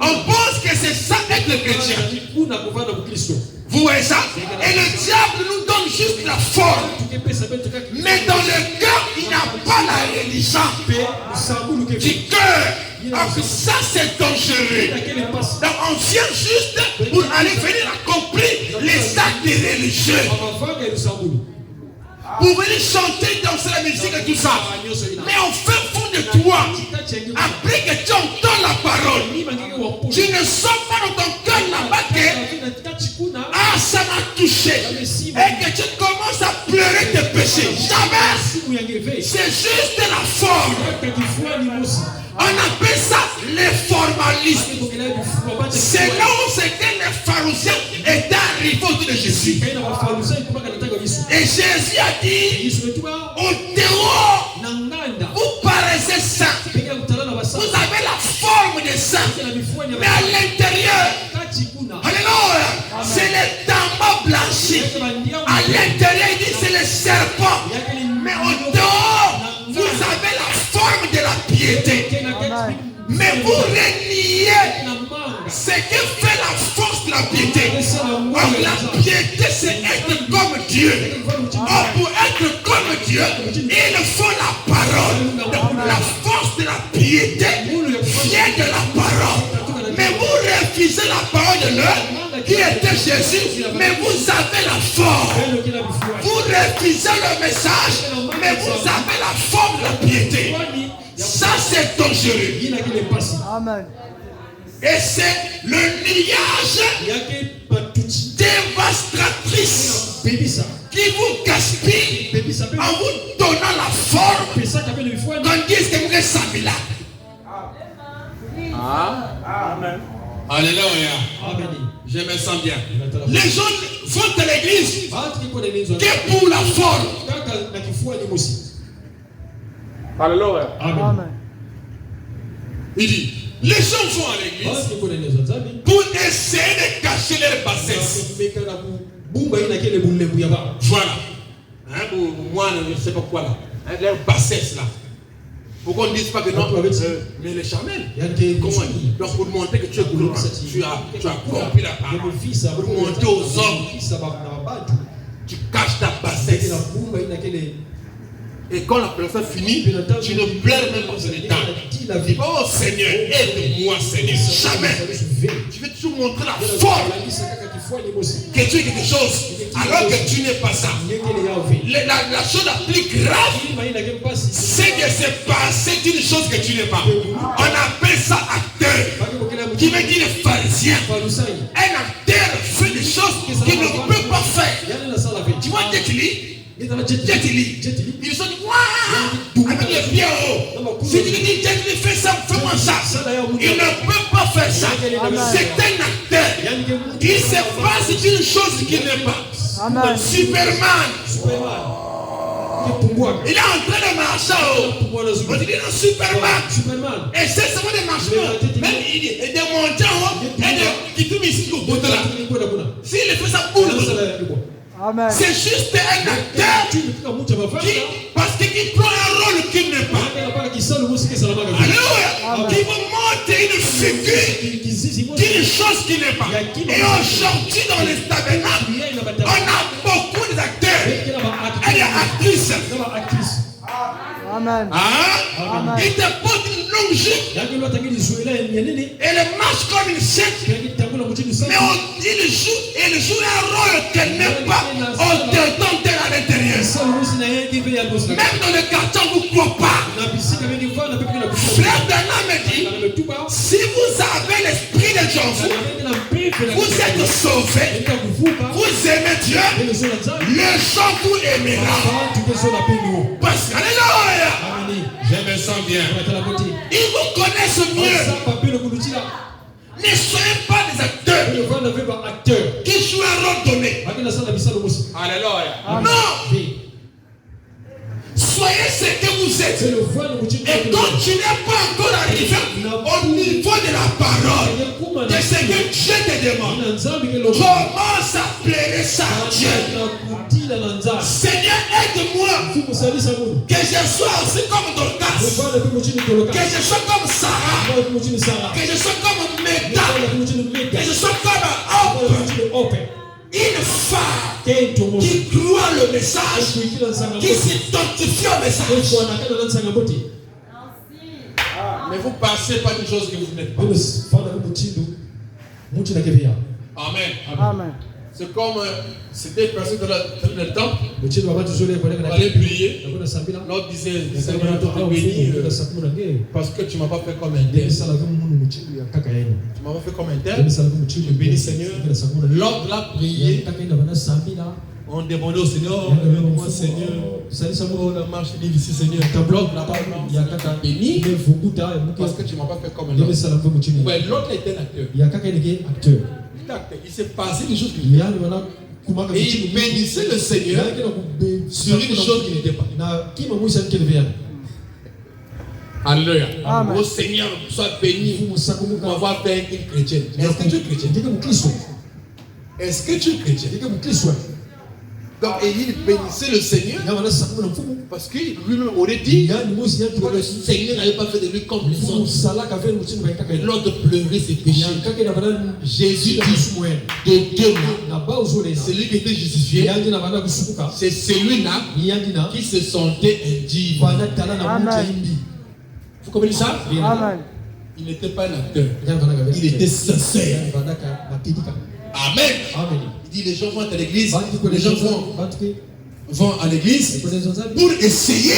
On pense que c'est ça être chrétien. Vous voyez ça? Et le diable nous donne juste la forme. Mais dans le cœur, il n'a pas la religion du cœur. Alors que ça, c'est dangereux. Donc on vient juste pour aller venir accomplir les actes religieux. Pour venir chanter, danser la musique et tout ça. Mais au fin fond de toi, après que tu entends la parole, tu ne sens pas dans ton cœur là-bas que ah, ça m'a touché. Et que tu commences à pleurer tes péchés. Jamais. C'est juste la forme. On appelle ça les formalistes. C'est là où c'est que les pharisiens étaient arrivés autour de Jésus. Et Jésus a dit, au dehors, vous paraissez saints. Vous avez la forme des saints. Mais à l'intérieur, alléluia, c'est les tamas blanchis. marché. À l'intérieur, il dit c'est le serpent. Mais au dehors, vous avez la forme de la piété. Mais vous reniez ce qui fait la force de la piété. Or, la piété, c'est être comme Dieu. Or, pour être comme Dieu, il faut la parole. Donc, la force de la piété vient de la parole. Mais vous refusez la parole de l'homme qui était Jésus, mais vous avez la forme. Vous refusez le message, mais vous avez la forme de la piété. Ça, c'est dangereux. Amen. Et c'est le liage dévastatrice qui vous gaspille en vous donnant la forme qu'on dise que vous êtes Samila. Amen. Alléluia. Je me sens bien. Les gens vont à l'église que pour la forme. Alléluia. Amen. Il dit, les gens vont à l'église pour essayer de cacher leur bassesse. Voilà. Moi, je ne sais pas quoi là. Leur bassesse là. Pourquoi on ne dise pas que non, mais les charnels. Comment dire? Donc pour montrer que tu es glorieux, tu as compris la parole. Pour montrer aux hommes, tu caches ta bassesse. Et quand la personne finit, tu ne pleures même pas sur les temps. Oh Seigneur, aide-moi Seigneur. Jamais. Tu veux toujours montrer la forme. Que tu es quelque chose, alors que tu n'es pas ça. La chose la plus grave, c'est que c'est passé d'une chose que tu n'es pas. On appelle ça acteur. Qui veut dire pharisien. Un acteur fait des choses qu'il ne peut pas faire. Tu vois, Jet Li. Ils sont dit, waouh, avec les pieds hauts. Si tu dis, Jet Li, fais ça, fais-moi ça. Il ne peut pas faire ça. C'est un acteur. Il se passe d'une chose qui n'est pas. Amen. Superman. Il est en train de marcher. On dit, non, Superman. Et c'est seulement des marchements. Même il dit, et de monter en haut, et de quitter ici au bout de là. S'il fait ça pour nous. Amen. C'est juste un acteur qui, parce qu'il prend un rôle qu'il n'est pas. Alléluia. Qui vous montre une figure d'une chose qui n'est pas. Et aujourd'hui dans les tabernacles, on a beaucoup d'acteurs. Elle est actrice. Amen. Hein? Il te porte une longue jupe. Elle marche comme une secte. Mais il joue un rôle qu'elle n'est pas. On dedans d'elle à l'intérieur. Même dans le quartier, on ne vous croit pas. Frère Dana me dit, si vous avez l'esprit de Jean, vous êtes sauvés. Vous aimez Dieu. Les gens vous aimeront. Parce que, alléluia, je me sens bien. Ils vous connaissent mieux. Ne soyez pas des acteurs qui jouent un rôle donné. Alléluia. Non. Soyez ce que vous êtes. Et quand tu n'es pas encore arrivé au niveau de la parole, de ce que Dieu te demande, comment s'appeler ça Dieu? Seigneur, aide-moi que je sois aussi comme Dorcas, que je sois comme Sarah, que je sois comme Méda, que je sois comme Hope. Une femme qui croit le message, qui s'identifie au message. Mais vous passez pas une chose que vous n'êtes pas. Amen. Amen. C'est comme c'était passé dans le temple. On allait prier. L'autre disait, Seigneur, je te bénis parce que tu ne m'as pas fait comme un tel. Tu ne m'as pas fait comme un tel. Je te bénis, Seigneur. L'autre l'a prié. On demandait au Seigneur, moi Seigneur, on marche ici, Seigneur. Ta bloc là-bas, il y a quelqu'un béni parce que tu ne m'as pas fait comme un autre. Ouais, l'autre était un acteur. Il s'est passé des choses que et il bénissait le Seigneur sur une chose qui n'était pas. Alléluia. Au Seigneur, sois béni pour m'avoir fait une chrétienne. Est-ce que tu es chrétien? Est-ce que tu es chrétien? Donc, et il bénissait le Seigneur. Parce que lui-même aurait dit que le Seigneur n'avait pas fait de lui comme les autres. Lors de pleurer ses péchés, Jésus dit de deux mains. Celui qui était justifié, c'est celui-là qui se sentait indigne. Vous comprenez ça? Amen. Il n'était pas un acteur. Il était sincère. Amen. Il dit les gens vont à l'église. Les gens vont à l'église pour essayer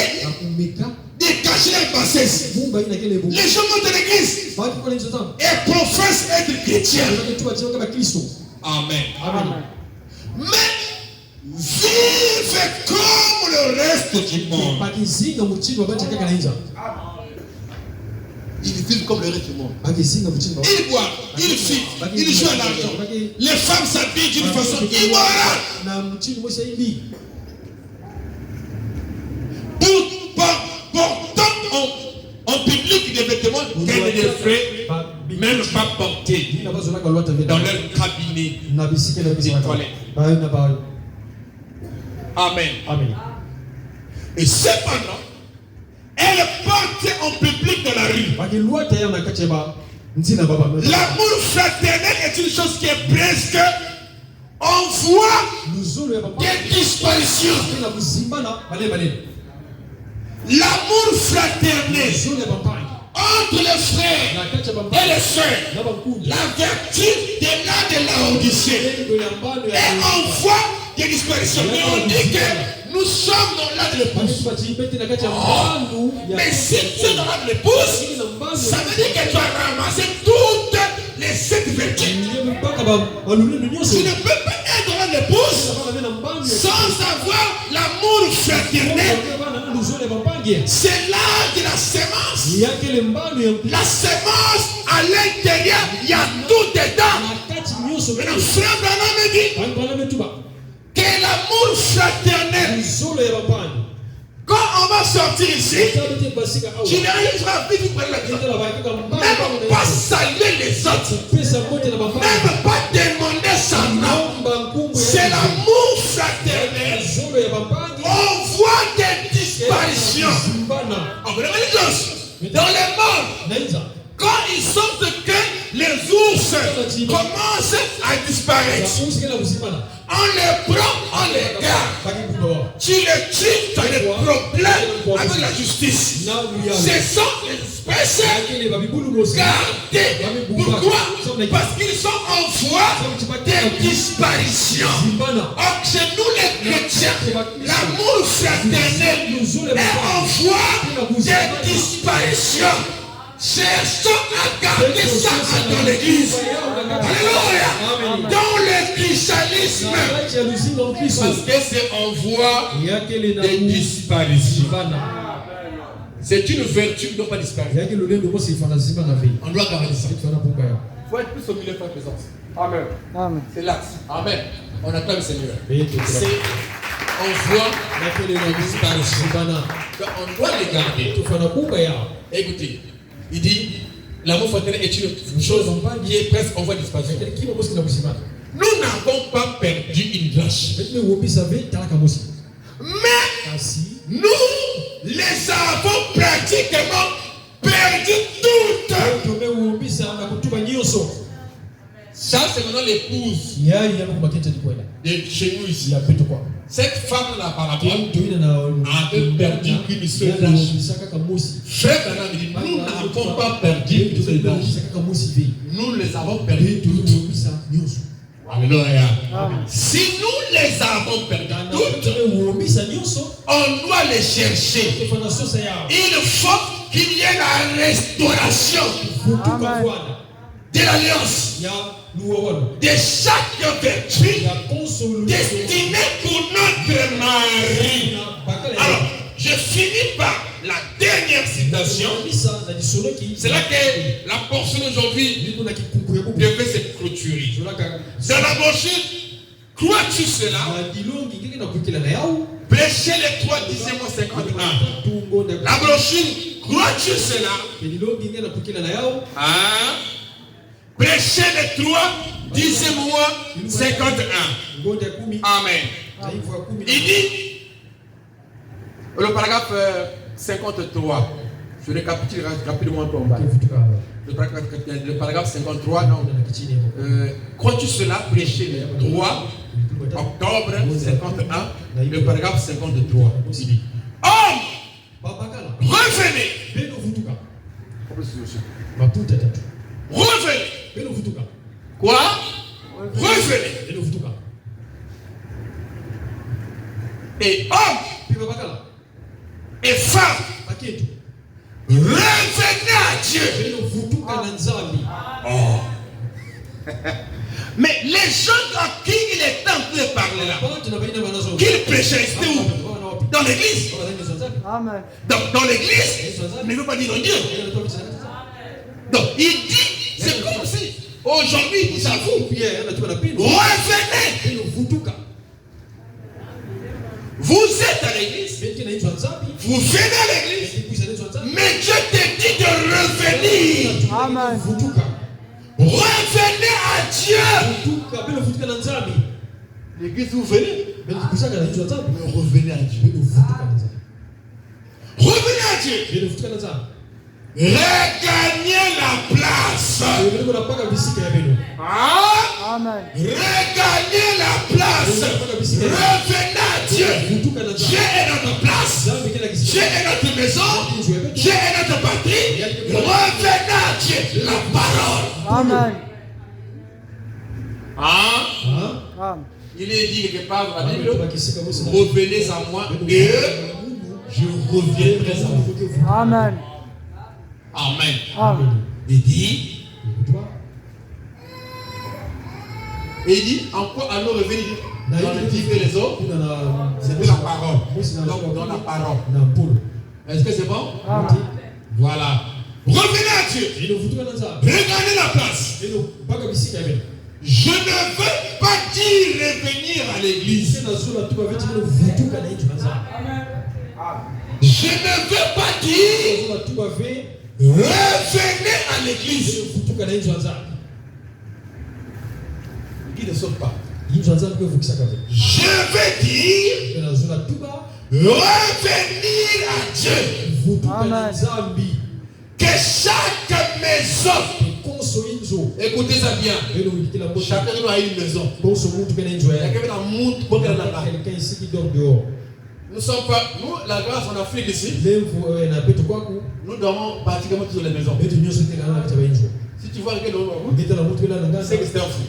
de cacher leur bassesse. Les gens vont à l'église et professent être chrétiens. Amen. Mais vivent comme le reste du monde. Ils vivent comme le reste du monde. Ils boivent, ils fument, ils jouent à l'argent. Les femmes s'habillent d'une façon immorale. Portant en public des vêtements qu'elles ne devraient même pas porter dans leur cabinet des toilettes. Amen. Et cependant, elle portait en public dans la rue. L'amour fraternel est une chose qui est presque en voie de disparition. L'amour fraternel entre les frères et les sœurs, la vertu de la Odyssée est en voie de disparition. Mais on dit que nous sommes dans l'âge de l'épouse. Mais si tu es dans l'âge de l'épouse, ça veut dire que tu as ramassé toutes les 7 vertus. Tu ne peux pas être dans l'âge de l'épouse sans avoir l'amour fraternel. C'est l'âge de la sémence. La sémence à l'intérieur, il y a tout dedans. Maintenant, frère Branham me dit que l'amour fraternel, quand on va sortir ici, tu n'arriveras vite pour même pas saluer les autres, même pas demander son nom. C'est l'amour fraternel. On voit des disparitions. Dans les morts, quand ils sentent que les ours commencent à disparaître, on les prend, on les garde. Tu les tues, tu as des problèmes avec la justice. Ce sont les espèces gardées. Pourquoi? Parce qu'ils sont en voie de disparition. Or, chez nous les chrétiens, l'amour fraternel est en voie de disparition. Cherchons à garder ça dans l'église. Alléluia. Dans le christianisme. Parce que c'est en voie de disparition. C'est une vertu qui ne doit pas disparaître. On doit garder ça. Il faut être plus au milieu de la présence. Amen. C'est l'axe. Amen. On acclame le Seigneur. C'est en voie de disparition. On doit les garder. Écoutez. Il dit, l'amour fraternel est une chose qui est presque en voie de disparition. Nous n'avons pas perdu une grâce. Mais nous les avons pratiquement perdu toutes. Ça, c'est maintenant l'épouse de chez nous ici. Cette femme-là, par rapport, avait perdu une seule grâce. Frère Branham dit, nous n'avons pas perdu une seule grâce. Nous les avons perdu toutes. Alléluia. Si nous les avons perdu toutes, on doit les chercher. Il faut qu'il y ait la restauration de l'alliance. De chaque vertu destinée pour notre mari. Alors, je finis par la dernière citation. C'est là que la portion d'aujourd'hui devait se clôturer. Dans la brochure, crois-tu cela? Prêchez les 3, 10e 51. La brochure, crois-tu cela? Prêchez les 3, 10e mois, 51. Amen. Il dit, le paragraphe 53, je récapitule rapidement ton bas. Le paragraphe 53, donc, crois-tu cela, prêcher le 3 octobre 51, le paragraphe 53. Il dit, homme, revenez. Revenez. Quoi? Revenez. Et homme et femme, revenez à Dieu. Oh. Mais les gens à qui il est en train de parler là, qu'il prêchait, c'était où? Dans l'église. Amen. Dans l'église, mais il ne veut pas dire en Dieu. Donc il dit, c'est comme si aujourd'hui il dit à vous, revenez. Vous êtes à l'église, vous venez à l'église, mais Dieu te dit de revenir. Amen. Revenez à Dieu. L'église, vous venez, mais revenez à Dieu. Revenez à Dieu. Regagnez la place. Amen. Regagnez la place. Revenez à Dieu. Dieu est notre place. Dieu est notre maison. Dieu est notre patrie. Revenez à Dieu. La parole. Amen. Hein? Il est dit quelque part dans la Bible, revenez à moi et je reviendrai à vous. Amen. Amen. Amen. Il dit, en quoi allons revenir dans le livre et les autres? C'est la parole. Donc, dans la parole. Est-ce que c'est bon? Amen. Voilà. Revenez à Dieu. Regardez la place. Je ne veux pas dire revenir à l'église. Je ne veux pas dire revenez à l'église. Il ne saute pas. Je veux dire revenir à Dieu. Amen. Que chaque maison, écoutez ça bien, chacun de nous a une maison. Il y a quelqu'un dans le monde pour qu'elle là. Nous sommes pas, nous, la grâce en Afrique ici, nous dormons pratiquement tous les maisons. Si tu vois quelqu'un dans le monde, c'est que c'est un fou.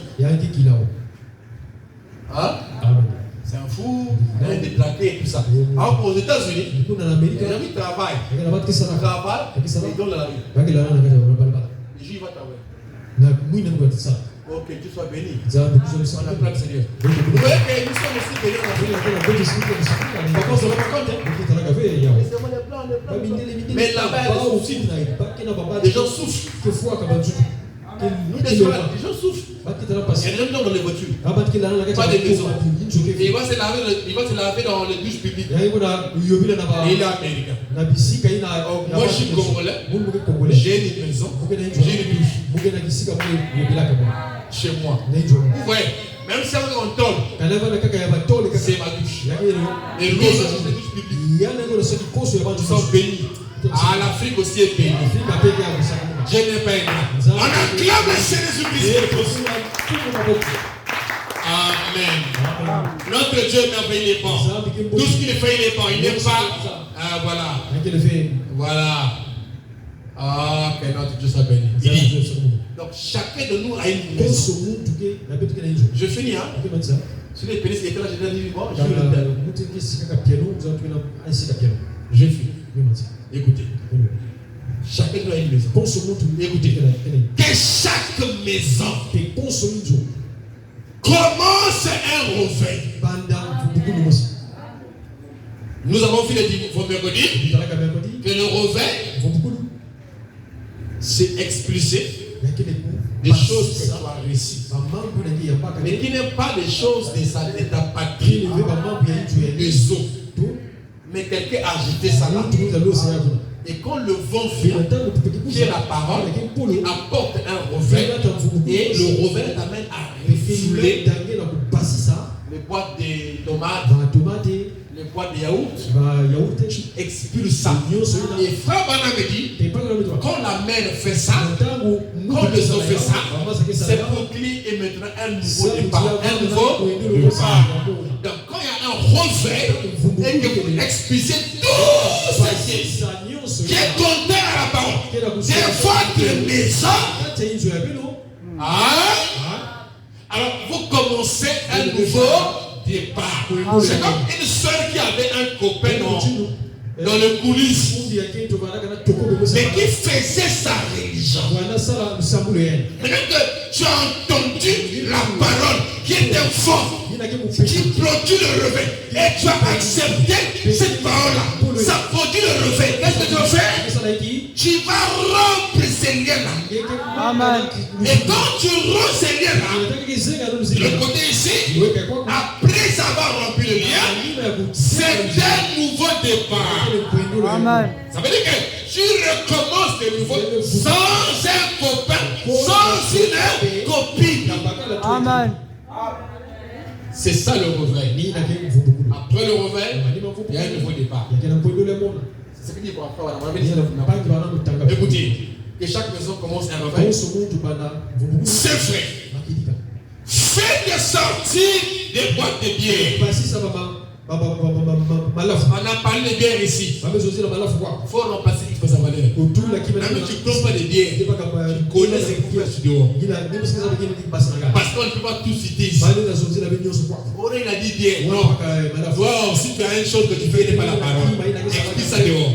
Hein? C'est un fou, il est détraqué et tout ça. Alors aux États-Unis, les amis travaillent. Ils travaillent, ils donnent la vie. Les juifs vont travailler. Ok, tu sois béni. On a plein de Seigneur. Vous voyez que nous sommes aussi bénis en Afrique. Par contre, on se rend compte. Mais là-bas, les gens souffrent. Nous, les gens souffrent. Il y a des gens dans les voitures. Pas des maisons. Et il va se laver dans les douches publiques. Et il est américain. Moi, je suis congolais. J'ai une maison. J'ai une douche. Chez moi. Vous voyez, même si on tombe, c'est ma douche. Et l'eau, c'est la douche publique. Ils sont bénis. L'Afrique aussi est bénie. Dieu n'est pas aimé. On acclame le Seigneur Jésus-Christ. Amen. Notre Dieu merveilleux, il est bon. Tout ce qu'il fait, il est bon. Il n'est pas. Voilà. Voilà. Que notre Dieu soit béni. Donc chacun de nous a une maison. Je finis, hein. Sur les pénis qui étaient là, j'ai dit, bon, je finis. Écoutez. Chacun de nous a une maison. Écoutez. Que chaque maison commence un revers. Nous avons vu le mercredi que le revers, c'est expulser des choses que tu as réussies, mais qui n'est pas des choses de ta patrie, des eaux. Mais quelqu'un a jeté ça là. Et quand le vent vient, qui est la parole, il apporte un revers et le revers t'amène à foulées, les boîtes de tomates, les boîtes de yaourt, tu expulses ça. Et frère Branham me dit, quand la mère fait ça, quand les ont fait ça, c'est pour qu'il y ait maintenant un nouveau départ. Un nouveau départ. Donc quand il y a un revers et que vous expulsez tout ce qui est contraire à la parole de votre maison, alors vous commencez un nouveau départ. C'est comme une soeur qui avait un copain dans le coulisses, mais qui faisait sa religion. Maintenant que tu as entendu la parole qui était forte, qui produit le réveil, et tu as accepté cette parole-là, ça produit le réveil. Qu'est-ce que tu vas faire? Tu vas rompre ces liens-là. Amen. Et quand tu rompes ces liens-là, le côté ici, après avoir rompu le lien, c'est un nouveau départ. Amen. Ça veut dire que tu recommences de nouveau sans un copain, sans une copine. Amen. C'est ça le réveil. Après le réveil, il y a un nouveau départ. C'est ce que dit pour après. Écoutez, que chaque maison commence un réveil. C'est vrai. Faites sortir des boîtes de bière. On a parlé de bière ici. Il faut remplacer il faut sa valeur. Même si tu ne prends pas de bière, tu connais ce qu'il faut dehors. Parce qu'on ne peut pas tout citer ici. On a dit bière. Non. Wow, si tu as une chose que tu fais, il n'est pas la parole. Explique ça dehors.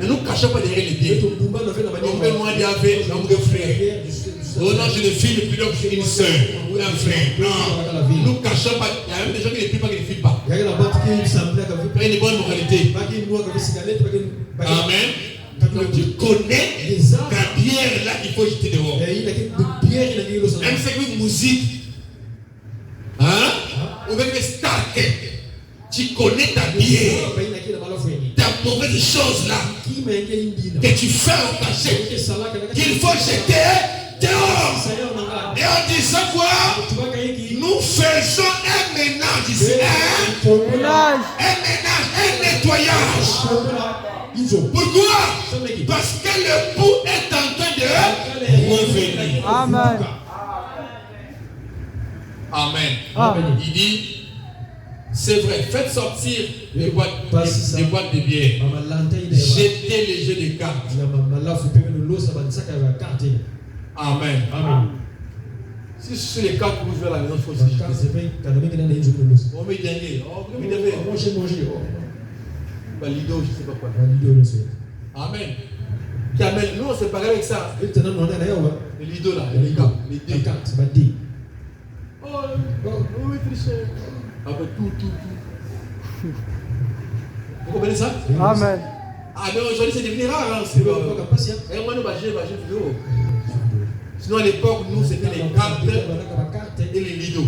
Ne nous cachons pas derrière les bières. On peut moins d'avec un frère. Oh non, je ne filme plus donc une soeur ou un frère. Non, nous ne cachons pas. Il y a même des gens qui ne filment pas, qui ne filment pas. Il y a une bonne moralité. Amen. Donc tu connais ta bière là qu'il faut jeter dehors. Même si c'est une musique, ou même une star, tu connais ta bière. Ta mauvaise chose là que tu fais au cachet, qu'il faut jeter dehors. Et en disant quoi? Nous faisons un ménage ici. Un ménage, un nettoyage. Pourquoi? Parce que le bout est en train de revenir. Amen. Amen. Il dit, c'est vrai, faites sortir les boîtes de bière. Jetez les jeux de cartes. Amen. Si sur les cartes que vous jouez à la maison, il faut aussi jeter. On met dernier. Lido, je ne sais pas quoi. Amen. Amen. Nous, on s'est parlé avec ça. Les Lido là, les gars, les cartes. Oh, oui, tricher. Après tout. Vous comprenez ça? Amen. Ah, mais aujourd'hui, c'est devenu rare. Et moi, nous, j'ai vidéo. Sinon, à l'époque, nous, c'était les cartes et les lidos.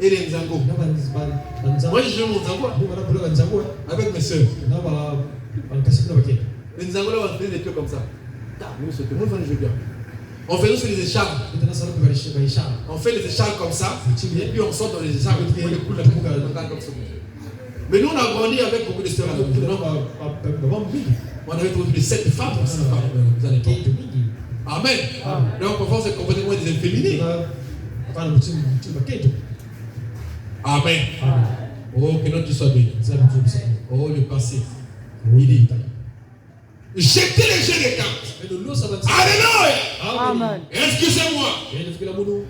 Et les nzango. Moi, je joue mon nzango avec mes soeurs. Les nzango, là, on faisait des trucs comme ça. Nous, c'était moi, je joue bien. On faisait sur les écharpes. On fait les écharpes comme ça. Et puis on sort dans les écharpes. Et puis on les coule comme ça. Mais nous, on a grandi avec beaucoup de sœurs. On avait autour de 7 femmes. Amen. Donc, parfois, c'est complètement des inféminés. Amen. Oh, que notre Dieu soit béni. Oh, le passé. Il dit. Jetez les jeux de cartes. Alléluia. Amen. Excusez-moi.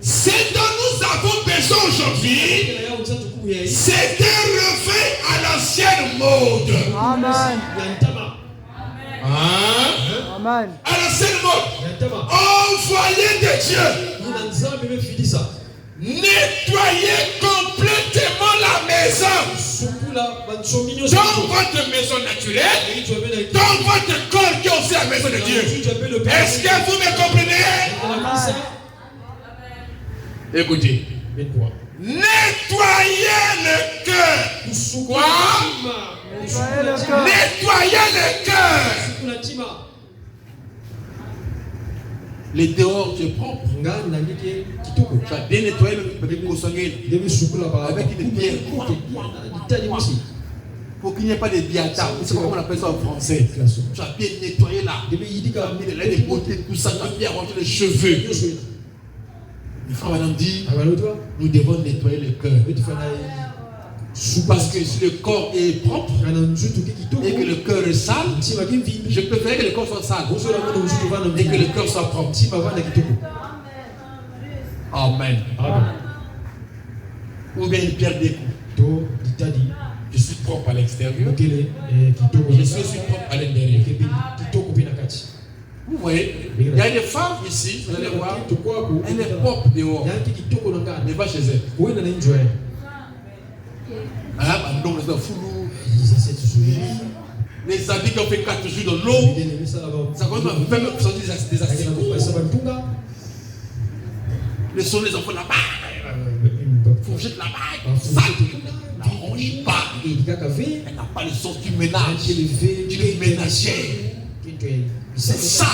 Ce dont nous avons besoin aujourd'hui, c'est un réveil à l'ancienne mode. Amen. Amen. À l'ancienne mode. Envoyé de Dieu. Nettoyez complètement la maison. Dans votre maison naturelle, dans votre corps qui est aussi la maison de Dieu. Est-ce que vous me comprenez? Écoutez. Nettoyez le cœur. Quoi? Nettoyez le cœur. Les dehors, tu es propre. Tu as bien nettoyé le cossongué avec une pierre. Pour qu'il n'y ait pas de biata. C'est comment on appelle ça en français. Tu as bien nettoyé là. Tu as mis les beautés, tout ça. Tu as bien rangé les cheveux. Le frère Madame dit, nous devons nettoyer le cœur. Parce que si le corps est propre et que le cœur est sale, je préfère que le corps soit sale et que le cœur soit propre. Amen. Ou bien une pierre d'écoute. Je suis propre à l'extérieur. Je suis aussi propre à l'intérieur. Vous voyez, il y a des femmes ici, vous allez voir, elle est propre dehors, mais pas chez elle. Les habits qui ont fait 4 jours dans l'eau, ça commence à faire des asticots. Le son des enfants là-bas, fourchette là-bas, sale, ne range pas. Elle n'a pas le sens du ménage, du ménager. C'est sale.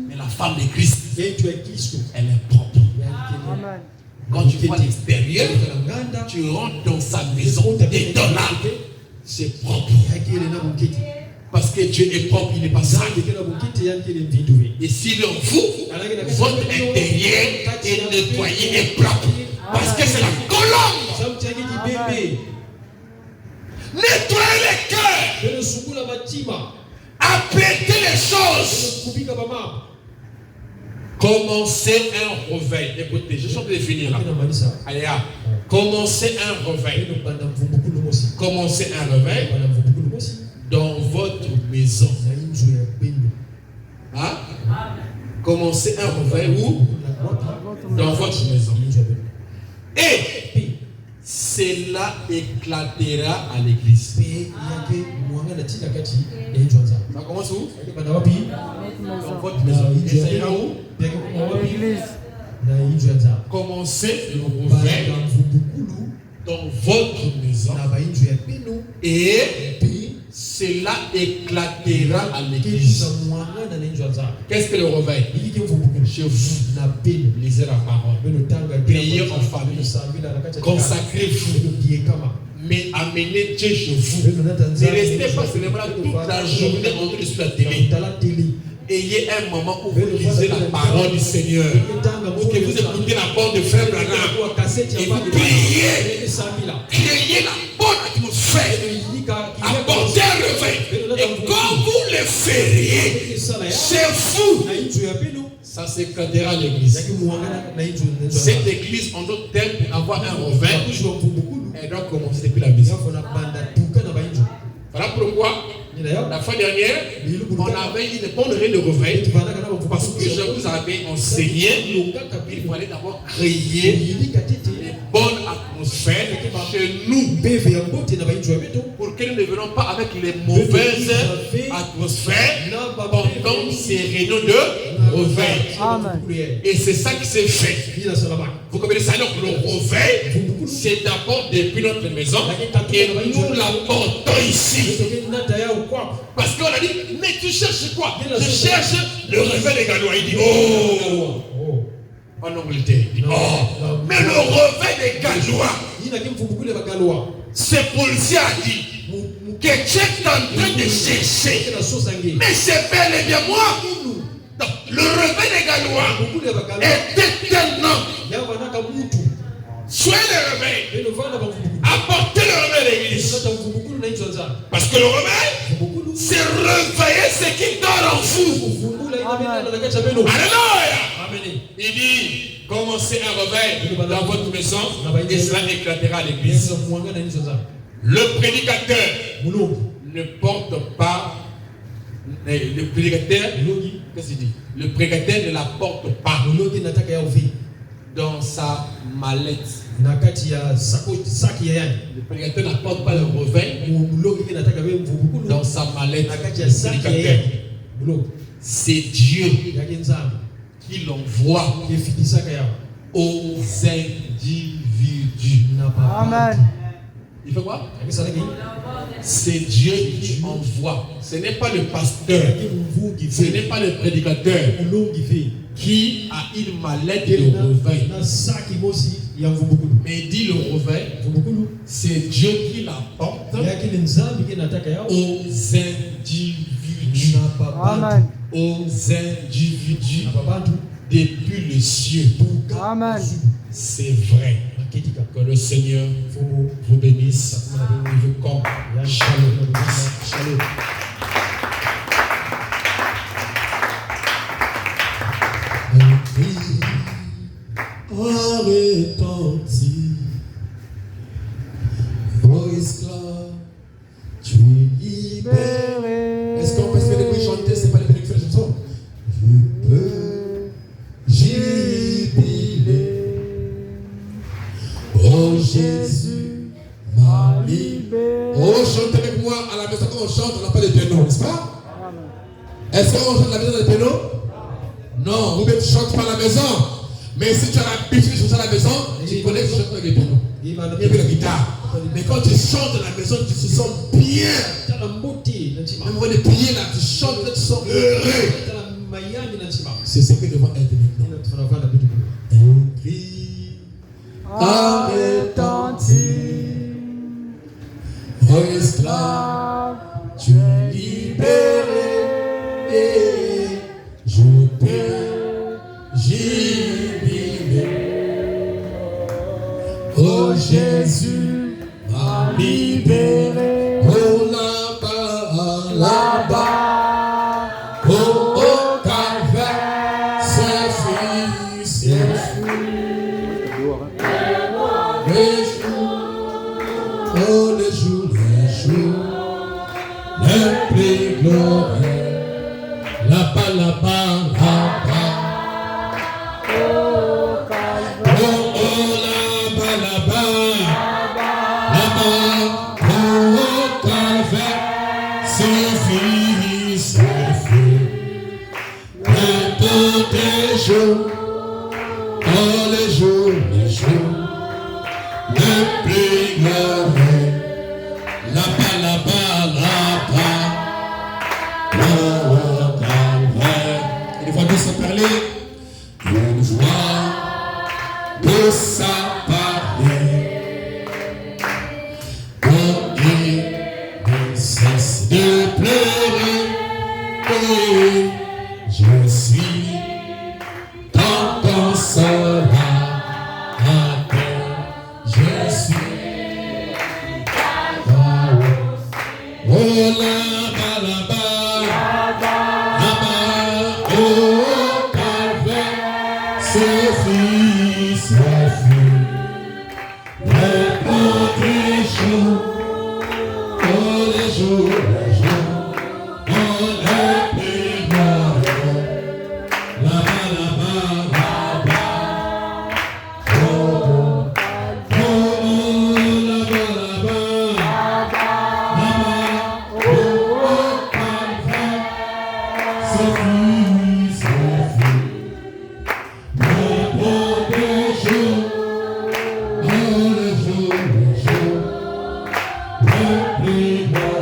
Mais la femme de Christ, elle est propre. Amen. Quand tu vois l'extérieur, tu rentres dans sa maison et dans l'âme. C'est propre. Parce que Dieu est propre, il n'est pas sale. Et si dans vous, votre intérieur est nettoyé et propre, parce que c'est la colonne. Nettoyez les cœurs. Apprêtez les choses. Commencez un réveil. Écoutez, je suis en train de finir là. Allez, commencez un réveil. Commencez un réveil dans votre maison. Hein? Commencez un réveil où? Dans votre maison. Et cela éclatera à l'église. Ça commence où? Dans votre maison. Et ça ira où? L'église. Commencez le réveil dans votre maison. Et cela éclatera à l'église. Qu'est-ce que le réveil? Chez vous, lisez la parole, priez en famille, consacrez-vous, mais amenez Dieu chez vous. Ne restez pas seulement là toute la journée en train de suivre la télé. Ayez un moment où vous lisez la parole du Seigneur, où que vous écoutez la parole de Frère Branham et vous priez, créez la bonne atmosphère, apportez un réveil. Et quand vous le feriez chez vous, ça s'éclatera à l'église. Cette église, en d'autres termes, pour avoir un réveil, elle doit commencer depuis la maison. Voilà pourquoi la fois dernière, on avait eu une bonne réunion de réveil parce que je vous avais enseigné qu'il fallait d'abord créer une bonne atmosphère chez nous pour que nous ne venons pas avec les mauvaises atmosphères pendant ces réunions de réveil. Et c'est ça qui s'est fait. Vous comprenez ça? Donc le réveil, c'est d'abord depuis notre maison et nous l'apportons ici. Parce qu'on a dit, mais tu cherches quoi? Je cherche le réveil des Gallois. Il dit, oh! En Angleterre, il dit, oh! Mais le réveil des Gallois, c'est Paul-ci a dit que tu es en train de chercher. Mais c'est bel et bien moi. Donc, le réveil des Gallois était un homme. Soyez le réveil. Apportez le réveil à l'église. Parce que le réveil, c'est réveiller ce qui dort en vous. Alléluia. Il dit, commencez un réveil dans votre maison et cela éclatera à l'église. Le prédicateur ne porte pas. Le prédicateur, qu'est-ce qu'il dit? Le prédicateur ne la porte pas dans sa mallette. Le prédicateur n'apporte pas le réveil dans sa mallette. C'est Dieu qui l'envoie aux individus. Amen. Il fait quoi? C'est Dieu qui envoie. Ce n'est pas le pasteur. Ce n'est pas le prédicateur qui a une mallette de revers. Mais dit le revers, c'est Dieu qui l'apporte aux individus. Amen. Aux individus depuis le ciel. Amen. C'est vrai. Que le Seigneur vous bénisse. Il vous compte. Shalom. Shalom. Un cri a retenti. Oh esclave, tu es libéré. Est-ce qu'on peut se faire des bruits chanter? C'est pas les bruits que fait la chanson. Je peux jubiler. Oh Jésus m'a libéré. Oh, chantez avec moi à la maison. Quand on chante, on n'a pas de piano, n'est-ce pas? Est-ce qu'on chante à la maison de piano? Non, vous ne chantez pas à la maison. Mais si tu as l'habitude de chanter à la maison, tu connais que tu chantes avec le piano. Il y a la guitare. Mais quand tu chantes à la maison, tu te sens bien. Même quand tu prier là, tu chantes, tu te sens heureux. C'est ce que nous devons être maintenant. Un cri a retenti. Oh esclave, tu es libéré. Je peux jubiler. Oh Jésus m'a libéré. Oh là-bas, là-bas. Oh au calvaire, c'est fini, c'est fini. Les jours, oh les jours, le plus glorieux. Là-bas, là-bas, là-bas. Oh, là-bas, là-bas. Là-bas, oh, calvaire. C'est fini, c'est fini. Le temps des jours. Oh, les jours. Le plus glorieux. Là-bas, là-bas, là-bas. Une fois de se parler, une fois de s'apparler, comme il ne cesse de pleurer, et je suis ton consolateur, je suis oh là-bas, là-bas, là-bas, oh calvaire, c'est fini, c'est fini. Le temps des jours, oh les jours, oh les plus glorieux. Là-bas, là-bas, là-bas, oh, là-bas, là-bas. C'est fini, c'est fini. Le temps des jours, oh les jours, le plus glorieux.